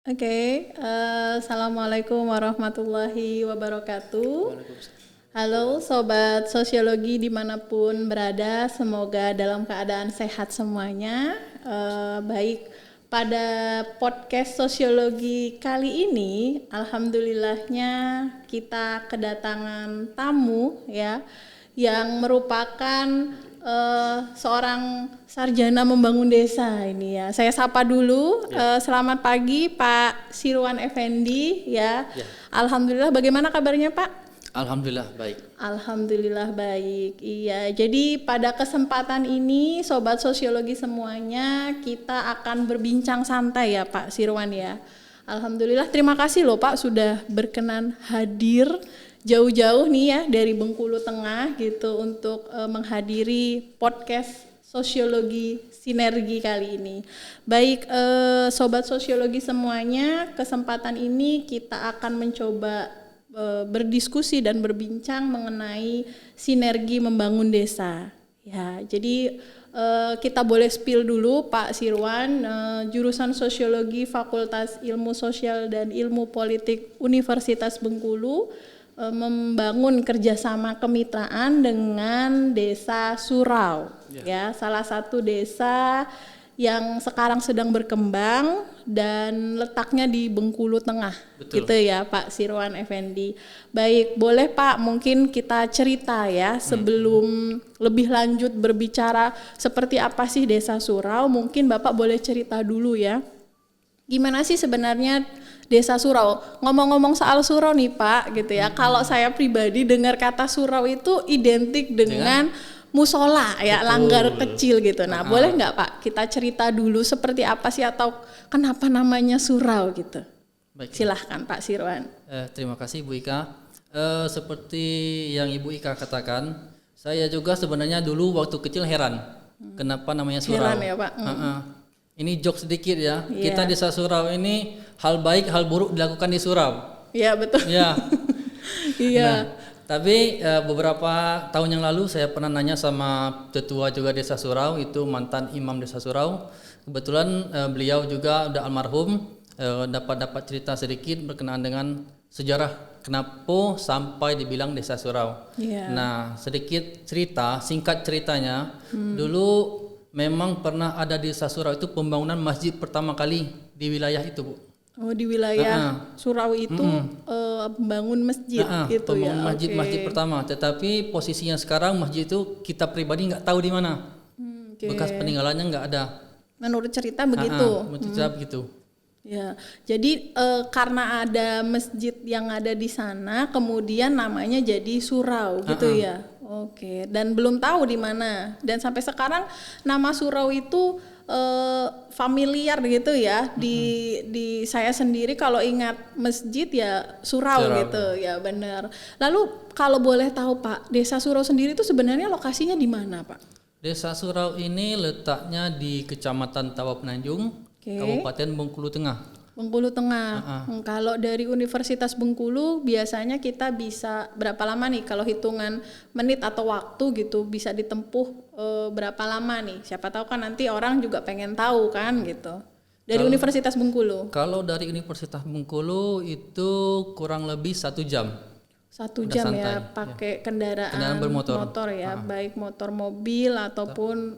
Oke, Assalamualaikum warahmatullahi wabarakatuh. Halo Sobat Sosiologi dimanapun berada, semoga dalam keadaan sehat semuanya. Baik, pada podcast Sosiologi kali ini, alhamdulillahnya kita kedatangan tamu ya, yang merupakan seorang sarjana membangun desa ini ya. Saya sapa dulu. Selamat pagi Pak Sirwan Effendi ya. Alhamdulillah, bagaimana kabarnya Pak? Alhamdulillah baik. Alhamdulillah baik. Iya, jadi pada kesempatan ini Sobat Sosiologi semuanya kita akan berbincang santai ya Pak Sirwan ya. Alhamdulillah, terima kasih loh Pak sudah berkenan hadir jauh-jauh nih ya dari Bengkulu Tengah gitu untuk menghadiri podcast Sosiologi Sinergi kali ini. Baik Sobat Sosiologi semuanya, kesempatan ini kita akan mencoba berdiskusi dan berbincang mengenai sinergi membangun desa. Ya, jadi kita boleh spill dulu Pak Sirwan, jurusan Sosiologi Fakultas Ilmu Sosial dan Ilmu Politik Universitas Bengkulu, membangun kerjasama kemitraan dengan Desa Surau, ya salah satu desa yang sekarang sedang berkembang dan letaknya di Bengkulu Tengah. Betul. Gitu ya Pak Sirwan Effendi. Baik, boleh Pak mungkin kita cerita ya sebelum lebih lanjut berbicara seperti apa sih Desa Surau, mungkin Bapak boleh cerita dulu ya. Gimana sih sebenarnya Desa Surau? Ngomong-ngomong soal surau nih Pak gitu ya. Kalau saya pribadi dengar kata surau itu identik dengan musola ya, betul, langgar kecil gitu. Nah, boleh nggak Pak kita cerita dulu seperti apa sih atau kenapa namanya surau gitu? Baik. Silahkan Pak Sirwan. Terima kasih Bu Ika. Seperti yang Ibu Ika katakan, saya juga sebenarnya dulu waktu kecil heran kenapa namanya surau. Heran ya Pak. Ini jok sedikit ya. Kita Desa Surau ini hal baik hal buruk dilakukan di surau. Iya betul. Ya. Iya. Nah, tapi beberapa tahun yang lalu saya pernah nanya sama tetua juga Desa Surau, itu mantan imam Desa Surau. Kebetulan beliau juga udah almarhum, dapat cerita sedikit berkenaan dengan sejarah kenapa sampai dibilang Desa Surau. Nah, sedikit cerita, singkat ceritanya, dulu memang pernah ada di Desa Surau itu pembangunan masjid pertama kali di wilayah itu, Bu. Oh, di wilayah Surau itu membangun masjid gitu ya. Masjid pertama, tetapi posisinya sekarang masjid itu kita pribadi nggak tahu di mana. Bekas peninggalannya nggak ada. Menurut cerita begitu. Menurut cerita begitu. Ya, jadi karena ada masjid yang ada di sana, kemudian namanya jadi Surau gitu ya. Oke, dan belum tahu di mana. Dan sampai sekarang nama Surau itu familiar gitu ya di saya sendiri kalau ingat masjid ya Surau gitu ya, benar. Lalu kalau boleh tahu Pak, Desa Surau sendiri itu sebenarnya lokasinya di mana Pak? Desa Surau ini letaknya di Kecamatan Tawa Penanjung, Kabupaten Bengkulu Tengah. Bengkulu Tengah. Kalau dari Universitas Bengkulu biasanya kita bisa berapa lama nih kalau hitungan menit atau waktu gitu bisa ditempuh berapa lama nih? Siapa tahu kan nanti orang juga pengen tahu kan gitu. Dari Universitas Bengkulu. Kalau dari Universitas Bengkulu itu kurang lebih 1 jam. 1 jam santai, ya pakai kendaraan bermotor motor ya, baik motor mobil ataupun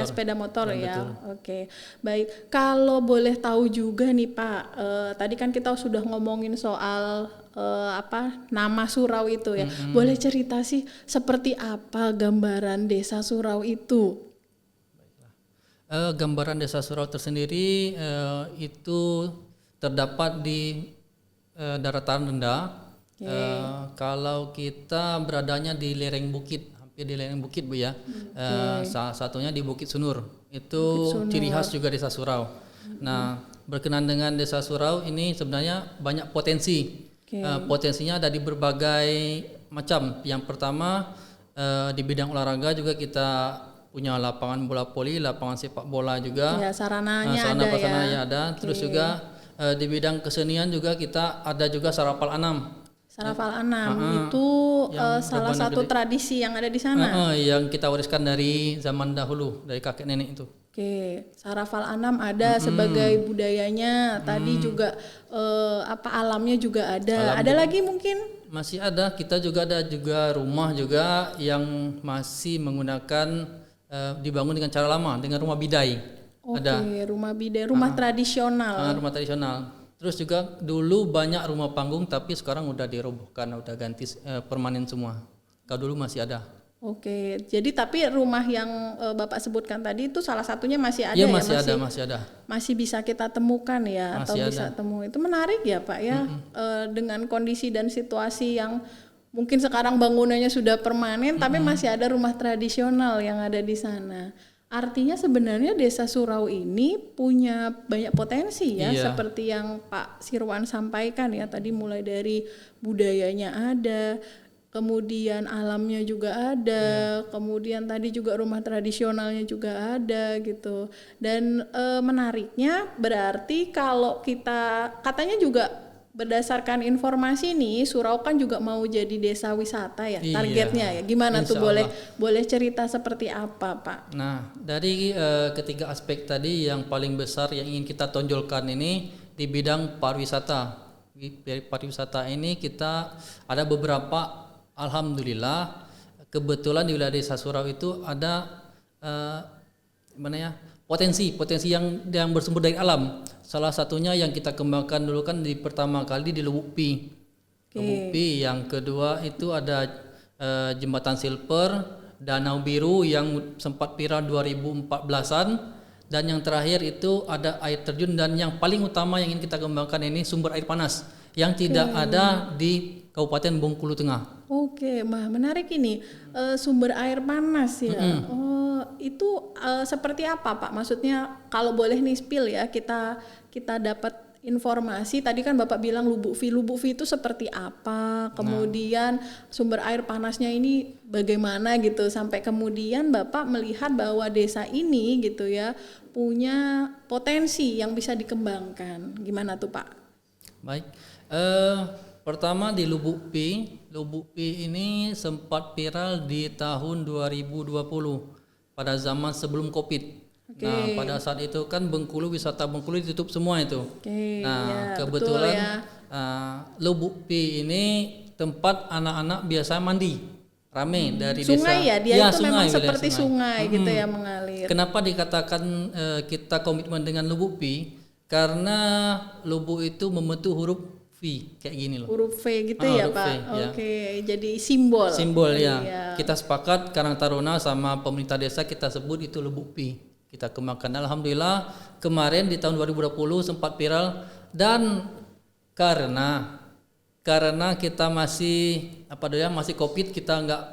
sepeda motor ya. Betul. Oke, baik. Kalau boleh tahu juga nih Pak, tadi kan kita sudah ngomongin soal nama surau itu ya. Boleh cerita sih seperti apa gambaran Desa Surau itu? Gambaran Desa Surau tersendiri itu terdapat di daratan rendah. Kalau kita beradanya di lereng bukit, hampir di lereng bukit Bu ya. Salah satunya di Bukit Sunur. Itu ciri khas juga Desa Surau. Nah, berkenaan dengan Desa Surau ini sebenarnya banyak potensi. Potensinya ada di berbagai macam. Yang pertama di bidang olahraga juga kita punya lapangan bola voli, lapangan sepak bola juga. Ya, sarananya ada. Terus juga di bidang kesenian juga kita ada juga Sarapal Anam. Sarapal Anam itu salah satu tradisi yang ada di sana. Yang kita wariskan dari zaman dahulu, dari kakek nenek itu. Oke, Sarafal Anam ada sebagai budayanya. Tadi juga alamnya juga ada. Ada lagi mungkin? Masih ada. Kita juga ada juga rumah juga yang masih menggunakan dibangun dengan cara lama, dengan rumah bidai. Oke, rumah bidai, rumah tradisional. Rumah tradisional. Terus juga dulu banyak rumah panggung tapi sekarang udah dirobohkan, udah ganti permanen semua. Kalau dulu masih ada. Oke, jadi tapi rumah yang Bapak sebutkan tadi itu salah satunya masih ada ya? Masih ada. Masih bisa kita temukan ya, masih atau ada. bisa temu. Itu menarik ya Pak ya, dengan kondisi dan situasi yang mungkin sekarang bangunannya sudah permanen, tapi masih ada rumah tradisional yang ada di sana. Artinya sebenarnya Desa Surau ini punya banyak potensi ya, seperti yang Pak Sirwan sampaikan ya, tadi mulai dari budayanya ada, kemudian alamnya juga ada, kemudian tadi juga rumah tradisionalnya juga ada gitu. Dan menariknya berarti kalau kita katanya juga berdasarkan informasi nih, Surau kan juga mau jadi desa wisata ya, targetnya ya. Gimana tuh, boleh cerita seperti apa Pak? Nah, dari ketiga aspek tadi yang paling besar yang ingin kita tonjolkan ini di bidang pariwisata. Di pariwisata ini kita ada beberapa, alhamdulillah, kebetulan di wilayah Desa Surau itu ada potensi yang bersumber dari alam. Salah satunya yang kita kembangkan dulu kan di pertama kali di Lubuk Pi. Lubuk Pi, yang kedua itu ada Jembatan Silver, Danau Biru yang sempat viral 2014-an, dan yang terakhir itu ada air terjun, dan yang paling utama yang ingin kita kembangkan ini sumber air panas yang tidak ada di Kabupaten Bengkulu Tengah. Oke, menarik ini, sumber air panas ya. Itu seperti apa Pak? Maksudnya kalau boleh nih spill ya, kita dapat informasi. Tadi kan Bapak bilang Lubuk Pi itu seperti apa, kemudian sumber air panasnya ini bagaimana gitu, sampai kemudian Bapak melihat bahwa desa ini gitu ya punya potensi yang bisa dikembangkan. Gimana tuh Pak? Baik, pertama di Lubuk Pi ini sempat viral di tahun 2020 pada zaman sebelum Covid. Nah, pada saat itu kan wisata Bengkulu ditutup semua itu. Kebetulan Lubuk Pi ini tempat anak-anak biasa mandi, rame dari sungai desa. Ya, dia itu memang seperti sungai gitu ya, mengalir. Kenapa dikatakan kita komitmen dengan Lubuk Pi? Karena Lubuk itu membentuk huruf V kayak gini loh. Huruf V gitu ya Pak. Oke, jadi simbol. Simbol ya. Kita sepakat Karang Taruna sama pemerintah desa kita sebut itu Lubuk Pi. Kita kembangkan. Alhamdulillah kemarin di tahun 2020 sempat viral, dan karena kita masih masih Covid, kita nggak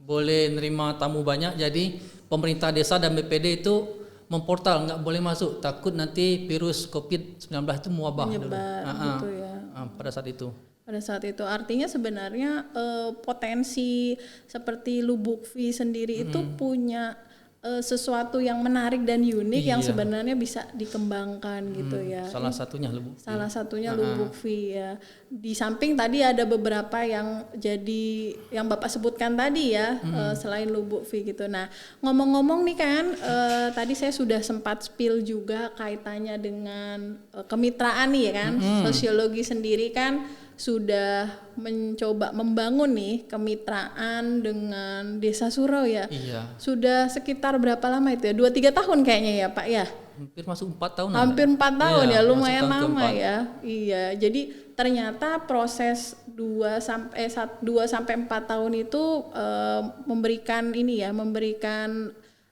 boleh nerima tamu banyak, jadi pemerintah desa dan BPD itu memportal, nggak boleh masuk, takut nanti virus COVID-19 itu mewabah dulu. Gitu ya. Pada saat itu. Pada saat itu artinya sebenarnya potensi seperti Lubuk Pi sendiri itu punya sesuatu yang menarik dan unik yang sebenarnya bisa dikembangkan gitu ya. Salah satunya Lubuk Pi. Salah satunya Lubuk Pi ya. Di samping tadi ada beberapa yang Bapak sebutkan tadi ya, selain Lubuk Pi gitu. Nah, ngomong-ngomong nih kan, tadi saya sudah sempat spill juga kaitannya dengan kemitraan nih ya kan. Sosiologi sendiri kan sudah mencoba membangun nih kemitraan dengan Desa Surau ya. Iya. Sudah sekitar berapa lama itu ya? 2-3 tahun kayaknya ya Pak ya? Hampir masuk 4 tahun. Hampir 4 tahun ya, lumayan lama ya. Iya, jadi ternyata proses 2 sampai 4 tahun itu memberikan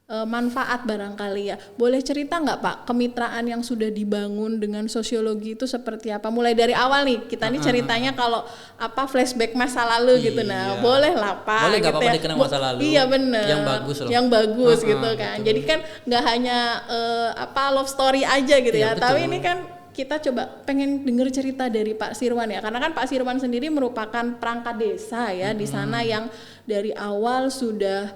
manfaat barangkali ya. Boleh cerita nggak Pak, kemitraan yang sudah dibangun dengan sosiologi itu seperti apa? Mulai dari awal nih, kita nih ceritanya kalau flashback masa lalu gitu. Nah, boleh lah Pak. Boleh, nggak gitu apa-apa ya. dikenang masa lalu. Iya benar. Yang bagus loh. Yang bagus gitu kan. Betul. Jadi kan nggak hanya love story aja gitu ya. Betul. Tapi ini kan kita coba pengen dengar cerita dari Pak Sirwan ya, karena kan Pak Sirwan sendiri merupakan perangkat desa ya di sana yang dari awal sudah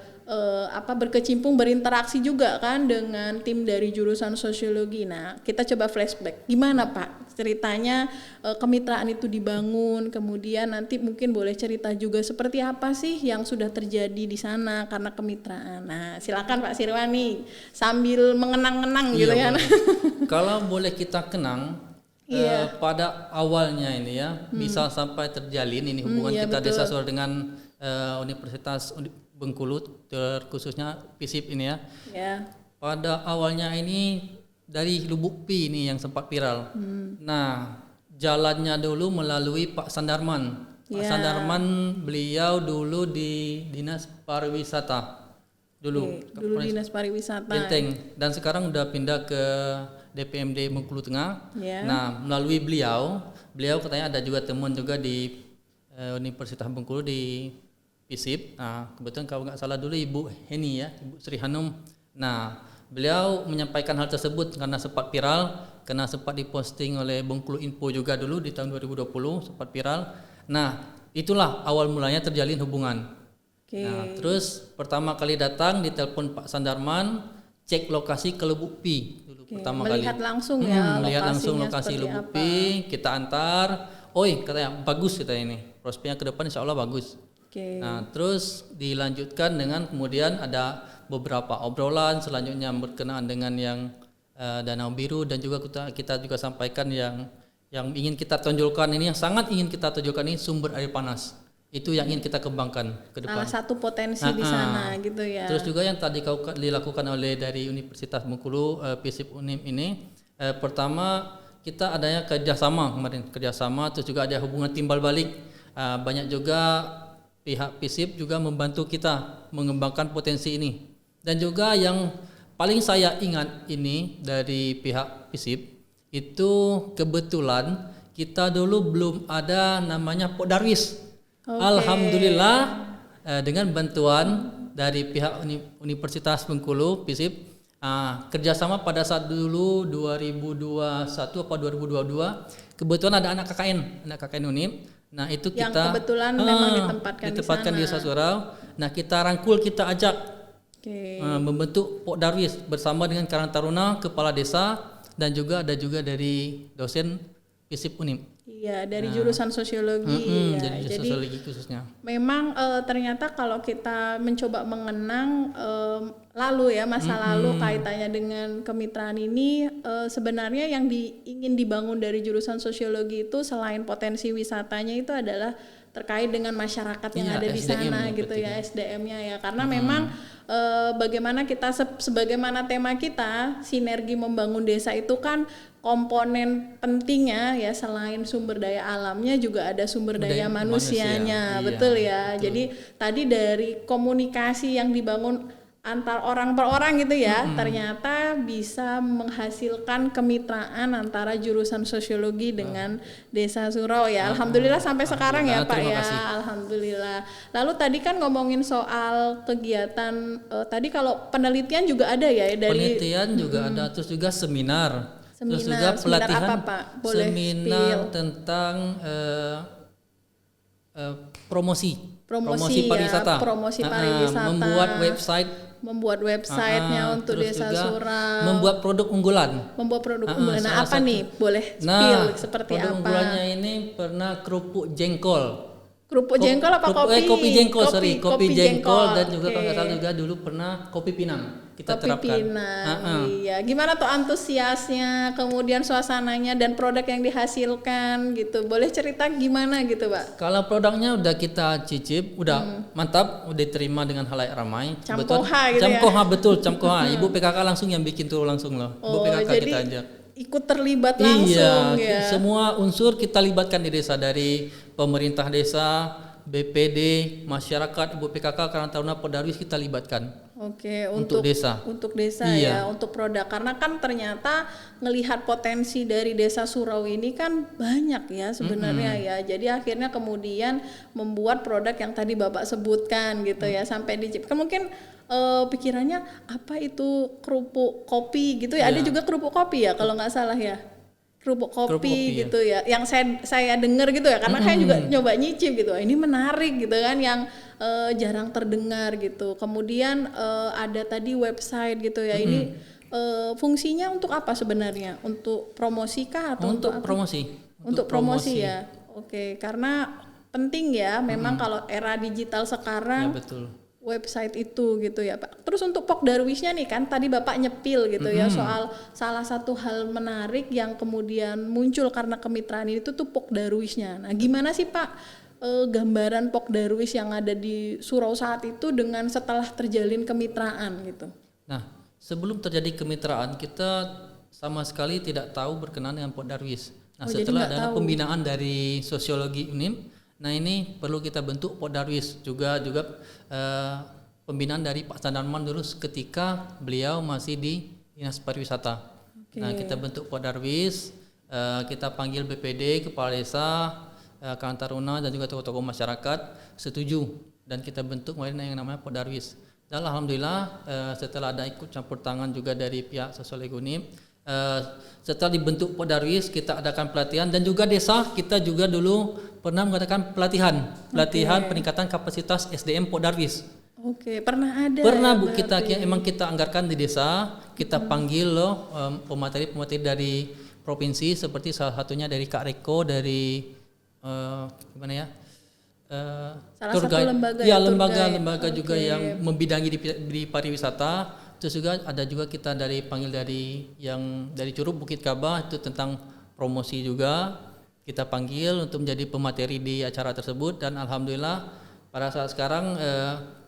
berkecimpung, berinteraksi juga kan dengan tim dari jurusan sosiologi. Nah, kita coba flashback. Gimana Pak ceritanya kemitraan itu dibangun, kemudian nanti mungkin boleh cerita juga seperti apa sih yang sudah terjadi di sana karena kemitraan. Nah, silakan Pak Sirwan nih sambil mengenang-enang gitu kan. Kalau boleh kita kenang pada awalnya ini ya bisa sampai terjalin ini hubungan kita Desa Surau dengan Universitas Bengkulu, terkhususnya FISIP ini ya. Pada awalnya ini dari Lubuk Pi ini yang sempat viral. Nah, jalannya dulu melalui Pak Sandarman. Pak Sandarman beliau dulu di Dinas Pariwisata. Dulu Dinas Pariwisata. Benteng, dan sekarang udah pindah ke DPMD Bengkulu Tengah. Nah, melalui beliau katanya ada juga temuan juga di Universitas Bengkulu di FISIP. Nah, kebetulan kalau nggak salah dulu Ibu Heni ya, Ibu Sri Hanum. Nah, beliau menyampaikan hal tersebut karena sempat viral, karena sempat diposting oleh Bengkulu Info juga dulu di tahun 2020 sempat viral. Nah, itulah awal mulanya terjalin hubungan. Nah, terus pertama kali datang ditelepon Pak Sandarman, cek lokasi ke Lubuk Pi dulu pertama melihat kali. Langsung ya, melihat langsung lokasi Lubuk Pi, kita antar. Oi, katanya bagus kita ini. Prospeknya ke depan insya Allah bagus. Nah, terus dilanjutkan dengan kemudian ada beberapa obrolan selanjutnya berkenaan dengan yang Danau Biru, dan juga kita juga sampaikan yang ingin kita tonjolkan ini, yang sangat ingin kita tonjolkan ini sumber air panas. Itu yang ingin kita kembangkan ke depan. Salah satu potensi di sana gitu ya. Terus juga yang tadi dilakukan oleh dari Universitas Bengkulu, FISIP Unim ini, pertama kita adanya kerjasama kemarin, terus juga ada hubungan timbal balik. Banyak juga pihak FISIP juga membantu kita mengembangkan potensi ini. Dan juga yang paling saya ingat ini dari pihak FISIP itu kebetulan kita dulu belum ada namanya Pok Darwis. Alhamdulillah dengan bantuan dari pihak Universitas Bengkulu FISIP, kerjasama pada saat dulu 2021 atau 2022 kebetulan ada anak KKN Unip. Nah, itu yang kita kebetulan memang ditempatkan di Desa Surau. Nah, kita rangkul, kita ajak membentuk Pok Darwis bersama dengan Karang Taruna, kepala desa, dan juga ada dari dosen FISIP Unip. Iya, dari jurusan sosiologi. Jadi sosiologi khususnya. Memang ternyata kalau kita mencoba mengenang masa lalu kaitannya dengan kemitraan ini, sebenarnya yang ingin dibangun dari jurusan sosiologi itu selain potensi wisatanya itu adalah terkait dengan masyarakat yang ada di sana gitu ya, SDM-nya ya. Karena memang bagaimana kita sebagaimana tema kita, sinergi membangun desa itu kan komponen pentingnya ya, selain sumber daya alamnya juga ada sumber daya manusianya. Betul ya. Betul. Jadi tadi dari komunikasi yang dibangun antar orang per orang gitu ya, ternyata bisa menghasilkan kemitraan antara jurusan sosiologi dengan Desa Surau ya. Alhamdulillah sampai sekarang ya Pak ya. Kasih. Alhamdulillah. Lalu tadi kan ngomongin soal kegiatan, tadi kalau penelitian juga ada ya dari penelitian juga ada, terus juga seminar. Terus juga pelatihan, apa, Pak? Boleh seminar tentang promosi pariwisata. Promosi pariwisata. Membuat websitenya untuk Desa Surau. Membuat produk unggulan. Nah, apa nih? Boleh spill seperti produk apa? Unggulannya ini pernah kerupuk jengkol. Kerupuk jengkol apa kopi? Kopi jengkol, kopi jengkol, dan juga kalau nggak salah juga dulu pernah kopi pinang kita terapkan. Iya. Gimana tuh antusiasnya, kemudian suasananya dan produk yang dihasilkan gitu. Boleh cerita gimana gitu, Pak? Kalau produknya udah kita cicip, udah mantap, udah diterima dengan halayak ramai. Camkoha gitu Camkoha, betul, Camkoha. Ibu PKK langsung yang bikin tuh langsung loh. Ibu PKK jadi kita ajak. Ikut terlibat langsung ya. Semua unsur kita libatkan di desa, dari pemerintah desa, BPD, masyarakat, Ibu PKK, Karang Taruna, Pok Darwis kita libatkan. Untuk desa. Untuk desa ya, untuk produk. Karena kan ternyata ngelihat potensi dari Desa Surau ini kan banyak ya sebenarnya ya. Jadi akhirnya kemudian membuat produk yang tadi Bapak sebutkan gitu ya, sampai diciptakan mungkin pikirannya apa itu kerupuk kopi gitu ya. Ada juga kerupuk kopi ya kalau nggak salah ya. Kerupuk kopi gitu ya. Yang saya dengar gitu ya, karena saya juga nyoba nyicip gitu. Ini menarik gitu kan, yang jarang terdengar gitu. Kemudian ada tadi website gitu ya. Ini fungsinya untuk apa sebenarnya? Untuk promosi kah atau Untuk apa? promosi. Untuk promosi ya. Oke, karena penting ya memang kalau era digital Ya sekarang betul. website itu gitu ya Pak. Terus untuk Pok Darwisnya nih kan tadi Bapak nyepil gitu ya soal salah satu hal menarik yang kemudian muncul karena kemitraan itu tuh Pok Darwisnya. Nah gimana sih Pak gambaran Pok Darwis yang ada di Surau saat itu dengan setelah terjalin kemitraan gitu? Nah, sebelum terjadi kemitraan kita sama sekali tidak tahu berkenaan dengan Pok Darwis. Nah, jadi setelah nggak ada tahu. pembinaan dari sosiologi UNIM, nah ini perlu kita bentuk Pok Darwis juga pembinaan dari Pak Sandarman dulu ketika beliau masih di Dinas Pariwisata. Nah, kita bentuk Pok Darwis, kita panggil BPD, Kepala Desa, Karang Taruna dan juga tokoh-tokoh masyarakat setuju dan kita bentuk yang namanya Pok Darwis. Dan alhamdulillah setelah ada ikut campur tangan juga dari pihak sosiologi UNIM, setelah dibentuk Pok Darwis kita adakan pelatihan dan juga desa kita juga dulu pernah mengadakan pelatihan peningkatan kapasitas SDM Pok Darwis. Oke, pernah ada. Pernah ya, Bu, emang kita anggarkan di desa, kita panggil loh pemateri dari provinsi seperti salah satunya dari Kak Reko dari gimana ya? Salah satu lembaga ya, ya, lembaga juga yang membidangi di pariwisata. Terus juga ada juga kita panggil dari Curug Bukit Kaba itu tentang promosi juga. Kita panggil untuk menjadi pemateri di acara tersebut dan alhamdulillah pada saat sekarang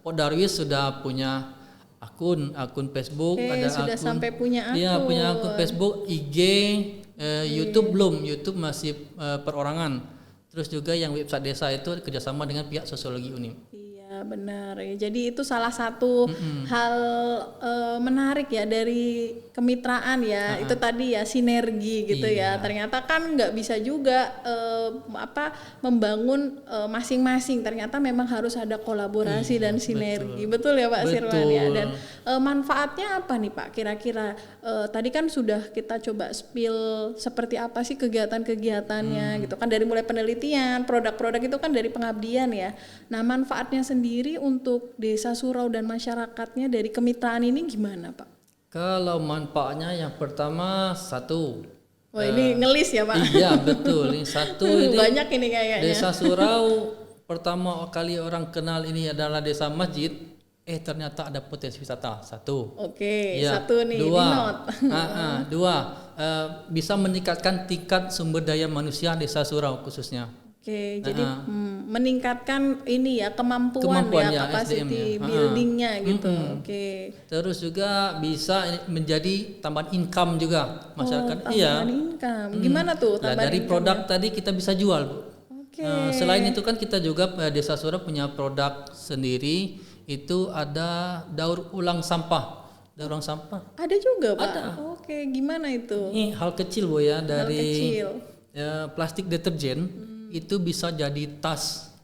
Pok Darwis sudah punya akun Facebook, ada sudah akun, sampai punya akun. Iya, punya akun Facebook, IG, YouTube belum, YouTube masih perorangan. Terus juga yang website desa itu kerjasama dengan pihak sosiologi UNIM. Iya benar ya. Jadi itu salah satu hal menarik ya dari kemitraan ya. Itu tadi ya sinergi gitu ya. Ternyata kan nggak bisa juga membangun masing-masing. Ternyata memang harus ada kolaborasi dan sinergi. Betul ya Pak Sirwan ya. Dan manfaatnya apa nih Pak? Kira-kira tadi kan sudah kita coba spill seperti apa sih kegiatan-kegiatannya gitu kan, dari mulai penelitian, produk-produk itu kan dari pengabdian ya. Nah manfaatnya sendiri untuk desa Surau dan masyarakatnya dari kemitraan ini gimana Pak? Kalau manfaatnya yang pertama satu. Wah ini ngelis ya Pak? Iya betul, ini satu ini banyak ini kayaknya. Desa Surau pertama kali orang kenal ini adalah desa masjid. Ternyata ada potensi wisata satu. Oke, satu nih. Dua, bisa meningkatkan tingkat sumber daya manusia desa Surau khususnya. Oke, jadi meningkatkan ini ya kemampuan ya capacity buildingnya gitu. Oke. Terus juga bisa menjadi tambahan income juga masyarakat. Tambahan income. Gimana tuh tambahan dari produk tadi kita bisa jual, Bu. Oke. Selain itu kan kita juga desa Surau punya produk sendiri. Itu ada daur ulang sampah. Daur ulang sampah. Ada juga Pak? Ada. Oke, gimana itu? Ini hal kecil Bu ya, dari plastik deterjen itu bisa jadi tas.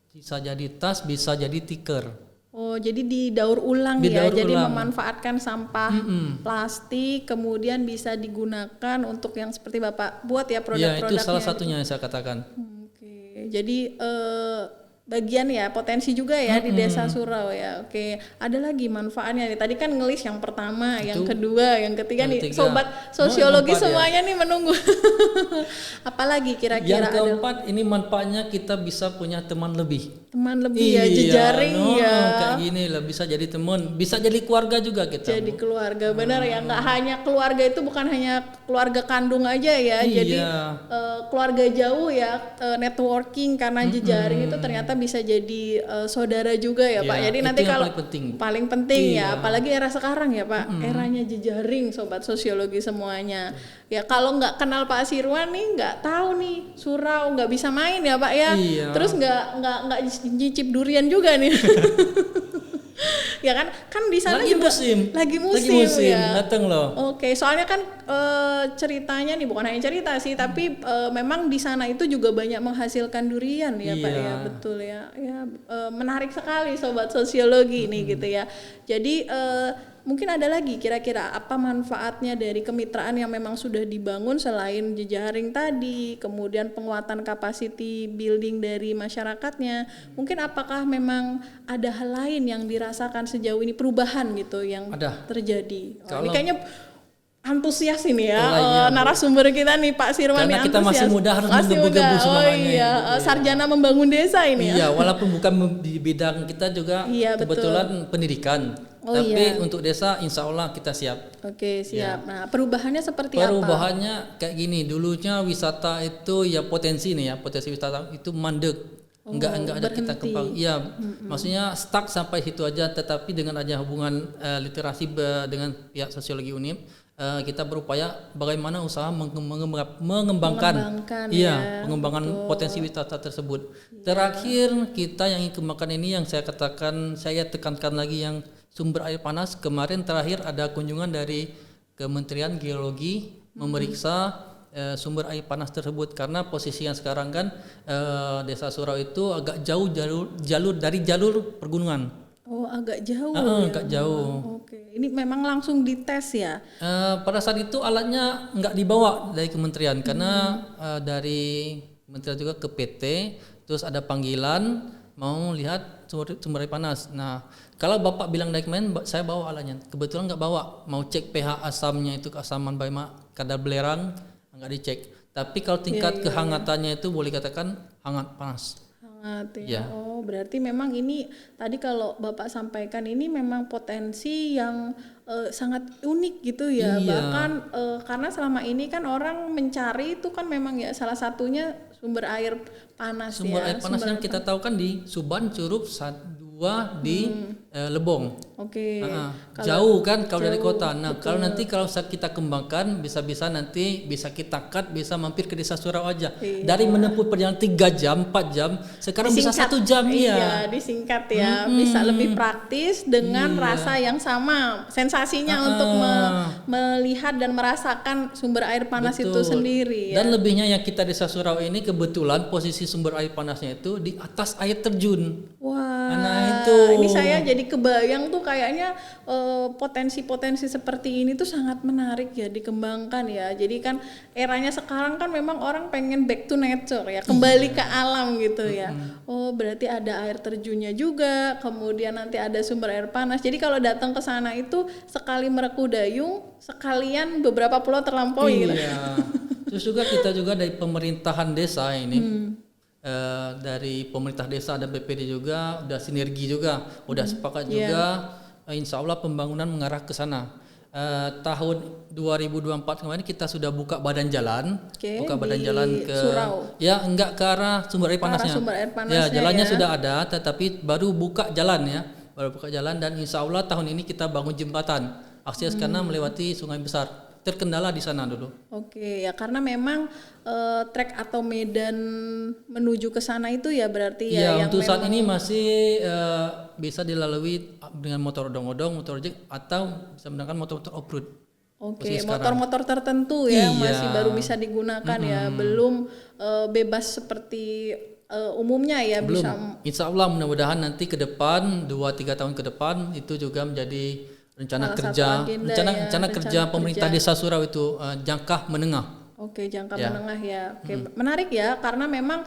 Bisa jadi tas, bisa jadi tikar. Oh, jadi didaur ulang ya. Jadi memanfaatkan sampah plastik kemudian bisa digunakan untuk yang seperti Bapak buat ya produk-produknya. Ya, itu salah satunya yang saya katakan. Oke. Jadi bagian ya potensi juga ya di desa Surau ya. Oke, ada lagi manfaatnya nih. Tadi kan ngelis yang pertama, yang kedua, yang ketiga nih. Sobat sosiologi semuanya nih menunggu. Apalagi kira-kira yang keempat ini manfaatnya kita bisa punya teman lebih. Teman lebih ya, jejaring ya. Kayak gini lah, bisa jadi teman, bisa jadi keluarga juga kita. Jadi keluarga, benar ya. Nggak hanya keluarga itu bukan hanya keluarga kandung aja ya. Jadi keluarga jauh ya, networking karena jejaring itu ternyata bisa jadi saudara juga ya Pak. Jadi nanti kalau paling penting ya, apalagi era sekarang ya Pak, eranya jejaring sobat sosiologi semuanya. Ya kalau nggak kenal Pak Sirwan nih nggak tahu nih Surau, nggak bisa main ya Pak ya. Terus nggak nyicip durian juga nih. Ya kan di sana lagi juga lagi musim ya. Datang loh. Oke, soalnya kan ceritanya nih bukan hanya cerita sih, tapi memang di sana itu juga banyak menghasilkan durian ya Pak ya. Betul ya. Ya menarik sekali sobat sosiologi ini gitu ya. Jadi mungkin ada lagi kira-kira apa manfaatnya dari kemitraan yang memang sudah dibangun selain jejaring tadi, kemudian penguatan capacity building dari masyarakatnya. Mungkin apakah memang ada hal lain yang dirasakan sejauh ini perubahan gitu yang terjadi? Ini kayaknya antusias ini ya narasumber kita nih Pak Sirwan. Karena kita masih muda harus menggebu-gebu semangatnya. Sarjana membangun desa ini. Iya, walaupun bukan di bidang kita juga kebetulan pendidikan. Tapi untuk desa insya Allah kita siap. Oke, siap. Nah, perubahannya seperti apa? Perubahannya kayak gini. Dulunya wisata itu ya potensi nih ya, potensi wisata itu mandek. Enggak ada kita kembang. Iya, maksudnya stuck sampai situ aja. Tetapi dengan adanya hubungan literasi dengan pihak sosiologi UNIP, kita berupaya bagaimana usaha mengembangkan pengembangan potensi wisata tersebut. Terakhir kita yang ingin kembangkan ini yang saya katakan, saya tekankan lagi yang sumber air panas. Kemarin terakhir ada kunjungan dari Kementerian Geologi memeriksa sumber air panas tersebut, karena posisi yang sekarang kan Desa Surau itu agak jauh dari jalur pergunungan. Oh, agak jauh. Agak jauh. Oke, ini memang langsung dites ya? Pada saat itu alatnya nggak dibawa dari kementerian karena dari kementerian juga ke PT, terus ada panggilan mau lihat sumber air panas. Nah, kalau Bapak bilang dari kemarin saya bawa alatnya, kebetulan nggak bawa, mau cek pH asamnya itu keasaman baima kadar belerang nggak dicek. Tapi kalau tingkat kehangatannya itu boleh katakan hangat panas. Ya. Oh, berarti memang ini tadi kalau Bapak sampaikan ini memang potensi yang sangat unik gitu ya. Bahkan karena selama ini kan orang mencari itu kan memang ya salah satunya sumber air panas. Sumber air panas yang kita tahu kan di Suban, Curup, 2 di Lebong. Oke. Jauh kan kalau dari kota. Nah, betul. Kalau kita kembangkan bisa-bisa nanti bisa kita cut, bisa mampir ke Desa Surau aja. Dari menempuh perjalanan 3 jam, 4 jam, sekarang disingkat, bisa 1 jam ya. Disingkat ya. Bisa lebih praktis dengan rasa yang sama. Sensasinya untuk melihat dan merasakan sumber air panas itu sendiri ya. Dan lebihnya yang kita Desa Surau ini kebetulan posisi sumber air panasnya itu di atas air terjun. Wah. Nah, itu. Ini saya jadi kebayang tuh kayaknya potensi-potensi seperti ini tuh sangat menarik ya dikembangkan ya. Jadi kan eranya sekarang kan memang orang pengen back to nature ya, kembali ke alam gitu ya. Oh, berarti ada air terjunnya juga, kemudian nanti ada sumber air panas. Jadi kalau datang ke sana itu sekali mereku dayung, sekalian beberapa pulau terlampaui gitu. Terus juga kita juga dari pemerintahan desa ini. Dari pemerintah desa dan BPD juga udah sinergi juga, udah sepakat juga, insya Allah pembangunan mengarah ke sana. Tahun 2024 kemarin kita sudah buka badan jalan, badan jalan ke Surau. Ya enggak ke arah sumber air panasnya. Ya jalannya sudah ada, tetapi baru buka jalan ya, dan insya Allah tahun ini kita bangun jembatan akses karena melewati sungai besar. Terkendala di sana dulu. Oke, ya karena memang trek atau medan menuju ke sana itu ya berarti ya yang untuk saat ini masih bisa dilalui dengan motor odong-odong, motor ojek atau bisa menggunakan motor-motor off-road. Oke, motor-motor tertentu ya masih baru bisa digunakan ya, belum bebas seperti umumnya ya. Belum. Bisa. Insya Allah mudah-mudahan nanti ke depan 2-3 tahun ke depan itu juga menjadi rencana kerja pemerintah Desa Surau itu jangka menengah. Oke, jangka menengah ya. Oke, menarik ya karena memang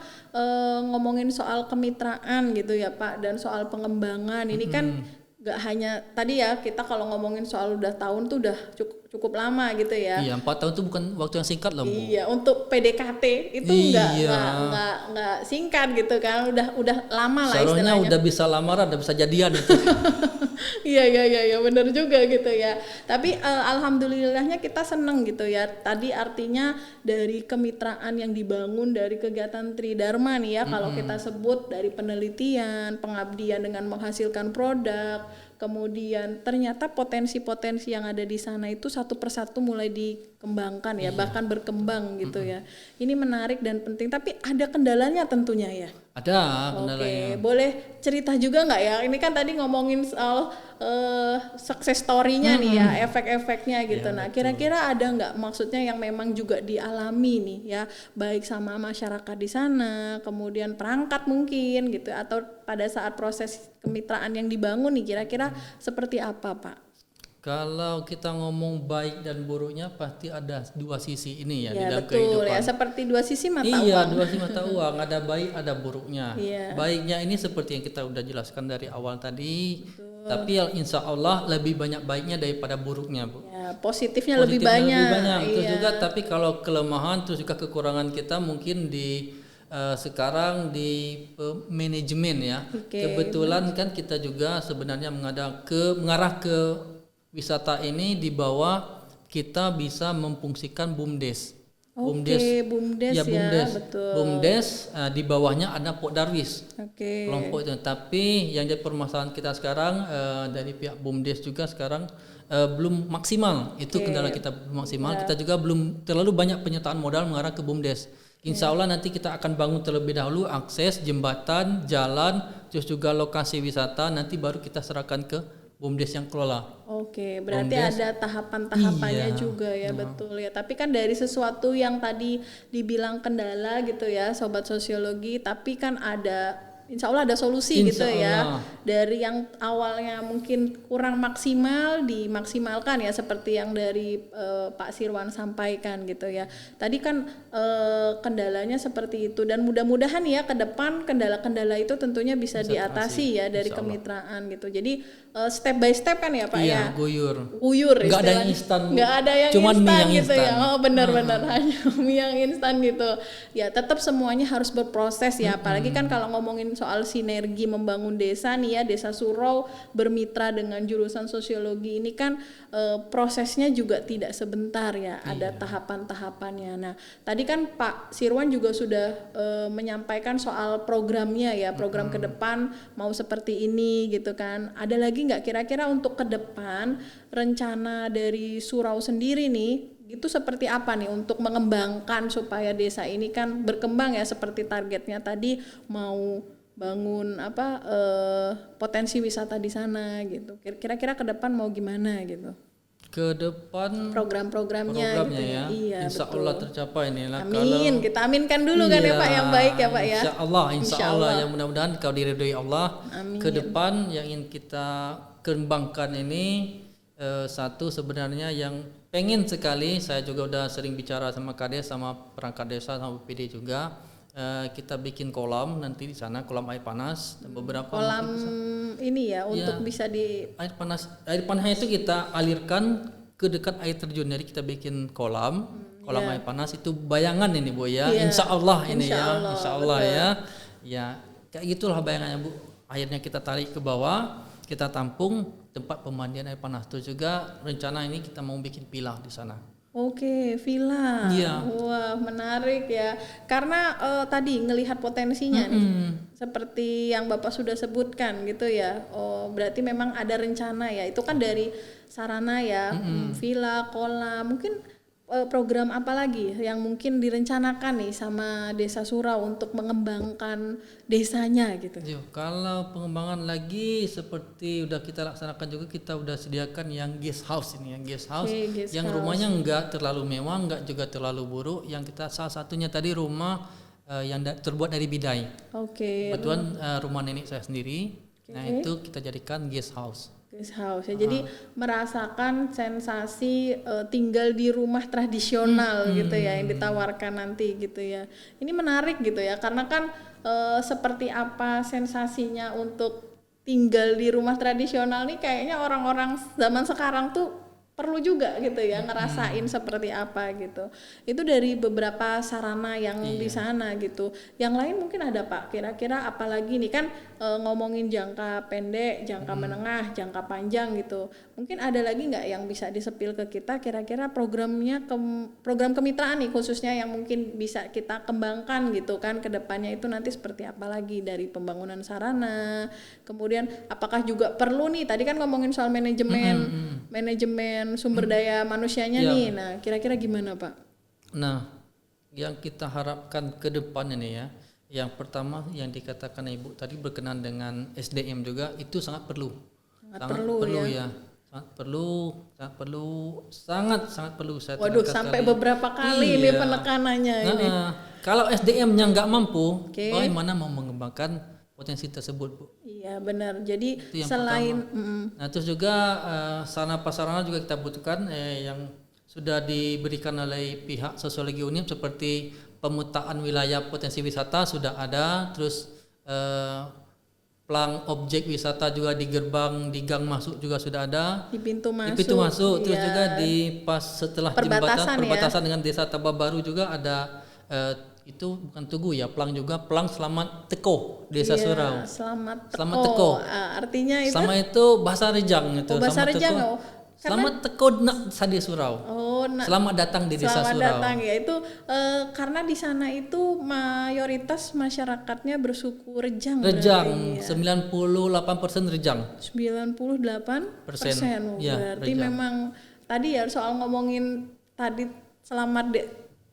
ngomongin soal kemitraan gitu ya Pak dan soal pengembangan ini kan gak hanya tadi ya kita kalau ngomongin soal udah tahun tuh udah cukup lama gitu ya. Iya, 4 tahun itu bukan waktu yang singkat loh Bu. Iya, untuk PDKT itu enggak singkat gitu kan. Udah lama lah istilahnya. Seharusnya udah bisa lamaran, udah bisa jadian itu. Iya benar juga gitu ya. Tapi alhamdulillahnya kita seneng gitu ya. Tadi artinya dari kemitraan yang dibangun dari kegiatan Tridharma nih ya, kalau kita sebut dari penelitian, pengabdian dengan menghasilkan produk, kemudian ternyata potensi-potensi yang ada di sana itu satu persatu mulai dikembangkan ya, bahkan berkembang gitu ya. Ini menarik dan penting, tapi ada kendalanya tentunya ya. Ada kendalanya. Oke, boleh cerita juga nggak ya? Ini kan tadi ngomongin soal success story-nya nih ya, efek-efeknya gitu. Nah, kira-kira ada nggak maksudnya yang memang juga dialami nih ya, baik sama masyarakat di sana, kemudian perangkat mungkin gitu, atau pada saat proses kemitraan yang dibangun nih, kira-kira seperti apa Pak? Kalau kita ngomong baik dan buruknya pasti ada dua sisi ini ya, di Ya dalam betul kehidupan. ya, seperti dua sisi mata Iya, uang. dua sisi mata uang, ada baik ada buruknya. Iya. Baiknya ini seperti yang kita udah jelaskan dari awal tadi, tapi insya Allah lebih banyak baiknya daripada buruknya, Bu. Ya, positifnya lebih banyak. Lebih banyak. Terus Iya. juga tapi kalau kelemahan terus juga kekurangan kita mungkin di sekarang di manajemen ya. Oke. Kebetulan kan kita juga sebenarnya mengarah ke wisata ini di bawah kita bisa memfungsikan BUMDes. Oke, BUMDes ya, BUMDes. betul. BUMDes di bawahnya ada Pok Darwis. Oke. Kelompok itu. Tapi yang jadi permasalahan kita sekarang dari pihak BUMDes juga sekarang belum maksimal. Itu kendala kita belum maksimal. Kita juga belum terlalu banyak penyertaan modal mengarah ke BUMDes. Insya Allah nanti kita akan bangun terlebih dahulu akses jembatan, jalan, terus juga lokasi wisata. Nanti baru kita serahkan ke BUMDes yang kelola. Oke, berarti BUMDes. ada tahapan-tahapannya Iya. juga ya, betul ya. Tapi kan dari sesuatu yang tadi dibilang kendala gitu ya, sobat sosiologi, tapi kan ada, insya Allah ada solusi gitu Insya ya. Allah. Dari yang awalnya mungkin kurang maksimal dimaksimalkan ya, seperti yang dari Pak Sirwan sampaikan gitu ya. Tadi kan kendalanya seperti itu, dan mudah-mudahan ya ke depan kendala-kendala itu tentunya bisa diatasi ya dari Insya Allah. kemitraan gitu. Jadi step by step kan ya Pak ya. Iya, guyur. Uyur Nggak ada yang istilahnya. instan, Bu. Nggak ada yang Cuman mie instan yang gitu ya. instan. Oh benar-benar hanya mie yang instan gitu. Ya tetap semuanya harus berproses ya. Apalagi kan kalau ngomongin soal sinergi membangun desa nih ya, Desa Surau bermitra dengan jurusan sosiologi ini kan prosesnya juga tidak sebentar ya. Ada tahapan-tahapannya. Nah tadi kan Pak Sirwan juga sudah menyampaikan soal programnya ya, program ke depan mau seperti ini gitu kan. Ada lagi nggak kira-kira untuk ke depan rencana dari Surau sendiri nih itu seperti apa nih untuk mengembangkan supaya desa ini kan berkembang ya, seperti targetnya tadi mau bangun potensi wisata di sana gitu. Kira-kira ke depan mau gimana gitu? Ke depan Programnya gitu ya. Iya, Insya betul. Allah tercapai nih lah. Amin, kita aminkan dulu kan ya Pak, yang baik ya Pak ya. Insya Allah yang mudah-mudahan kau diridhoi Allah. Amin. Ke depan yang ingin kita kembangkan ini satu sebenarnya yang pengen sekali, saya juga udah sering bicara sama Kades, sama perangkat desa, sama PD juga. Kita bikin kolam nanti di sana, kolam air panas dan beberapa Kolam ini ya untuk bisa di air panasnya itu kita alirkan ke dekat air terjun. Jadi kita bikin kolam air panas itu bayangan ini Bu ya. Iya. Insya Allah ini Insya ya. Allah, Insya Allah betul. ya. Ya kayak gitulah bayangannya Bu. Akhirnya kita tarik ke bawah, kita tampung tempat pemandian air panas. Itu juga rencana ini kita mau bikin villa di sana. Oke, villa. Iya. Wah, menarik ya. Karena tadi ngelihat potensinya nih. Seperti yang Bapak sudah sebutkan gitu ya. Oh, berarti memang ada rencana ya. Itu kan dari sarana ya, villa, kolam. Mungkin program apa lagi yang mungkin direncanakan nih sama Desa Surau untuk mengembangkan desanya gitu. Kalau pengembangan lagi seperti udah kita laksanakan juga, kita udah sediakan yang guest house ini, yang guest house yang rumahnya enggak terlalu mewah, enggak juga terlalu buruk. Yang kita salah satunya tadi rumah yang terbuat dari bidai. Oke. Kebetulan rumah nenek saya sendiri. Nah, itu kita jadikan guest house. Guest house ya. Jadi merasakan sensasi tinggal di rumah tradisional gitu ya yang ditawarkan nanti gitu ya. Ini menarik gitu ya, karena kan seperti apa sensasinya untuk tinggal di rumah tradisional nih, kayaknya orang-orang zaman sekarang tuh perlu juga gitu ya ngerasain seperti apa gitu. Itu dari beberapa sarana yang di sana gitu. Yang lain mungkin ada Pak, kira-kira apalagi nih kan ngomongin jangka pendek, jangka menengah, jangka panjang gitu. Mungkin ada lagi nggak yang bisa disepil ke kita kira-kira programnya, program kemitraan nih khususnya yang mungkin bisa kita kembangkan gitu kan ke depannya, itu nanti seperti apa lagi dari pembangunan sarana. Kemudian apakah juga perlu nih, tadi kan ngomongin soal manajemen sumber daya manusianya nih. Nah, kira-kira gimana Pak? Nah, yang kita harapkan ke depan ini ya, yang pertama yang dikatakan Ibu tadi berkenaan dengan SDM juga, itu sangat perlu. Sangat perlu ya. Sangat perlu saya Waduh, tekankan sampai sekali. beberapa kali ini penekanannya ini. Kalau SDM-nya nggak mampu, bagaimana mau mengembangkan potensi tersebut, Bu. Iya benar. Jadi Itu yang selain Nah, terus juga sarana prasarana juga kita butuhkan yang sudah diberikan oleh pihak Sosiologi Unip seperti pemetaan wilayah potensi wisata sudah ada, terus plang objek wisata juga di gerbang, di gang masuk juga sudah ada. di pintu masuk, Di pintu masuk, terus iya. juga di pas setelah Perbatasan perbatasan dengan Desa Tabah Baru juga ada itu bukan tugu ya, plang juga, plang Selamat Teko Desa Iya, Surau. Selamat Selamat Teko. Artinya itu Sama itu bahasa Rejang itu. bahasa Selamat Rejang. Teko. Selamat Teko nak Sadi Surau. Selamat datang di Desa Selamat Surau. datang ya itu karena di sana itu mayoritas masyarakatnya bersuku Rejang. Rejang, 98% Rejang. 98%. Ya, Berarti Rejang. memang tadi ya soal ngomongin tadi Selamat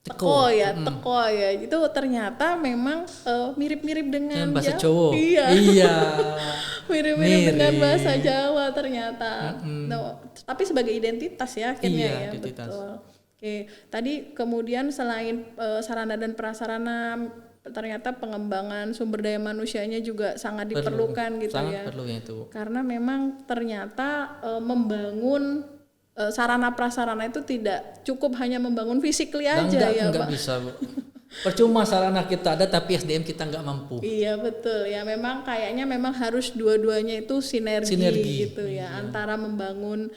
Teko. Teko ya. Itu ternyata memang mirip-mirip dengan bahasa Jawa. Jawa. Iya. Iya. Mirip-mirip dengan bahasa Jawa ternyata. No, tapi sebagai identitas ya akhirnya Iya, ya, identitas. betul. Oke, tadi kemudian selain sarana dan prasarana ternyata pengembangan sumber daya manusianya juga sangat diperlukan gitu sangat ya. perlu itu. Karena memang ternyata membangun sarana prasarana itu tidak cukup hanya membangun physically aja ya, Enggak Pak. bisa, Bu. Percuma sarana kita ada tapi SDM kita enggak mampu. Iya betul ya, memang kayaknya memang harus dua-duanya itu sinergi gitu ya, antara membangun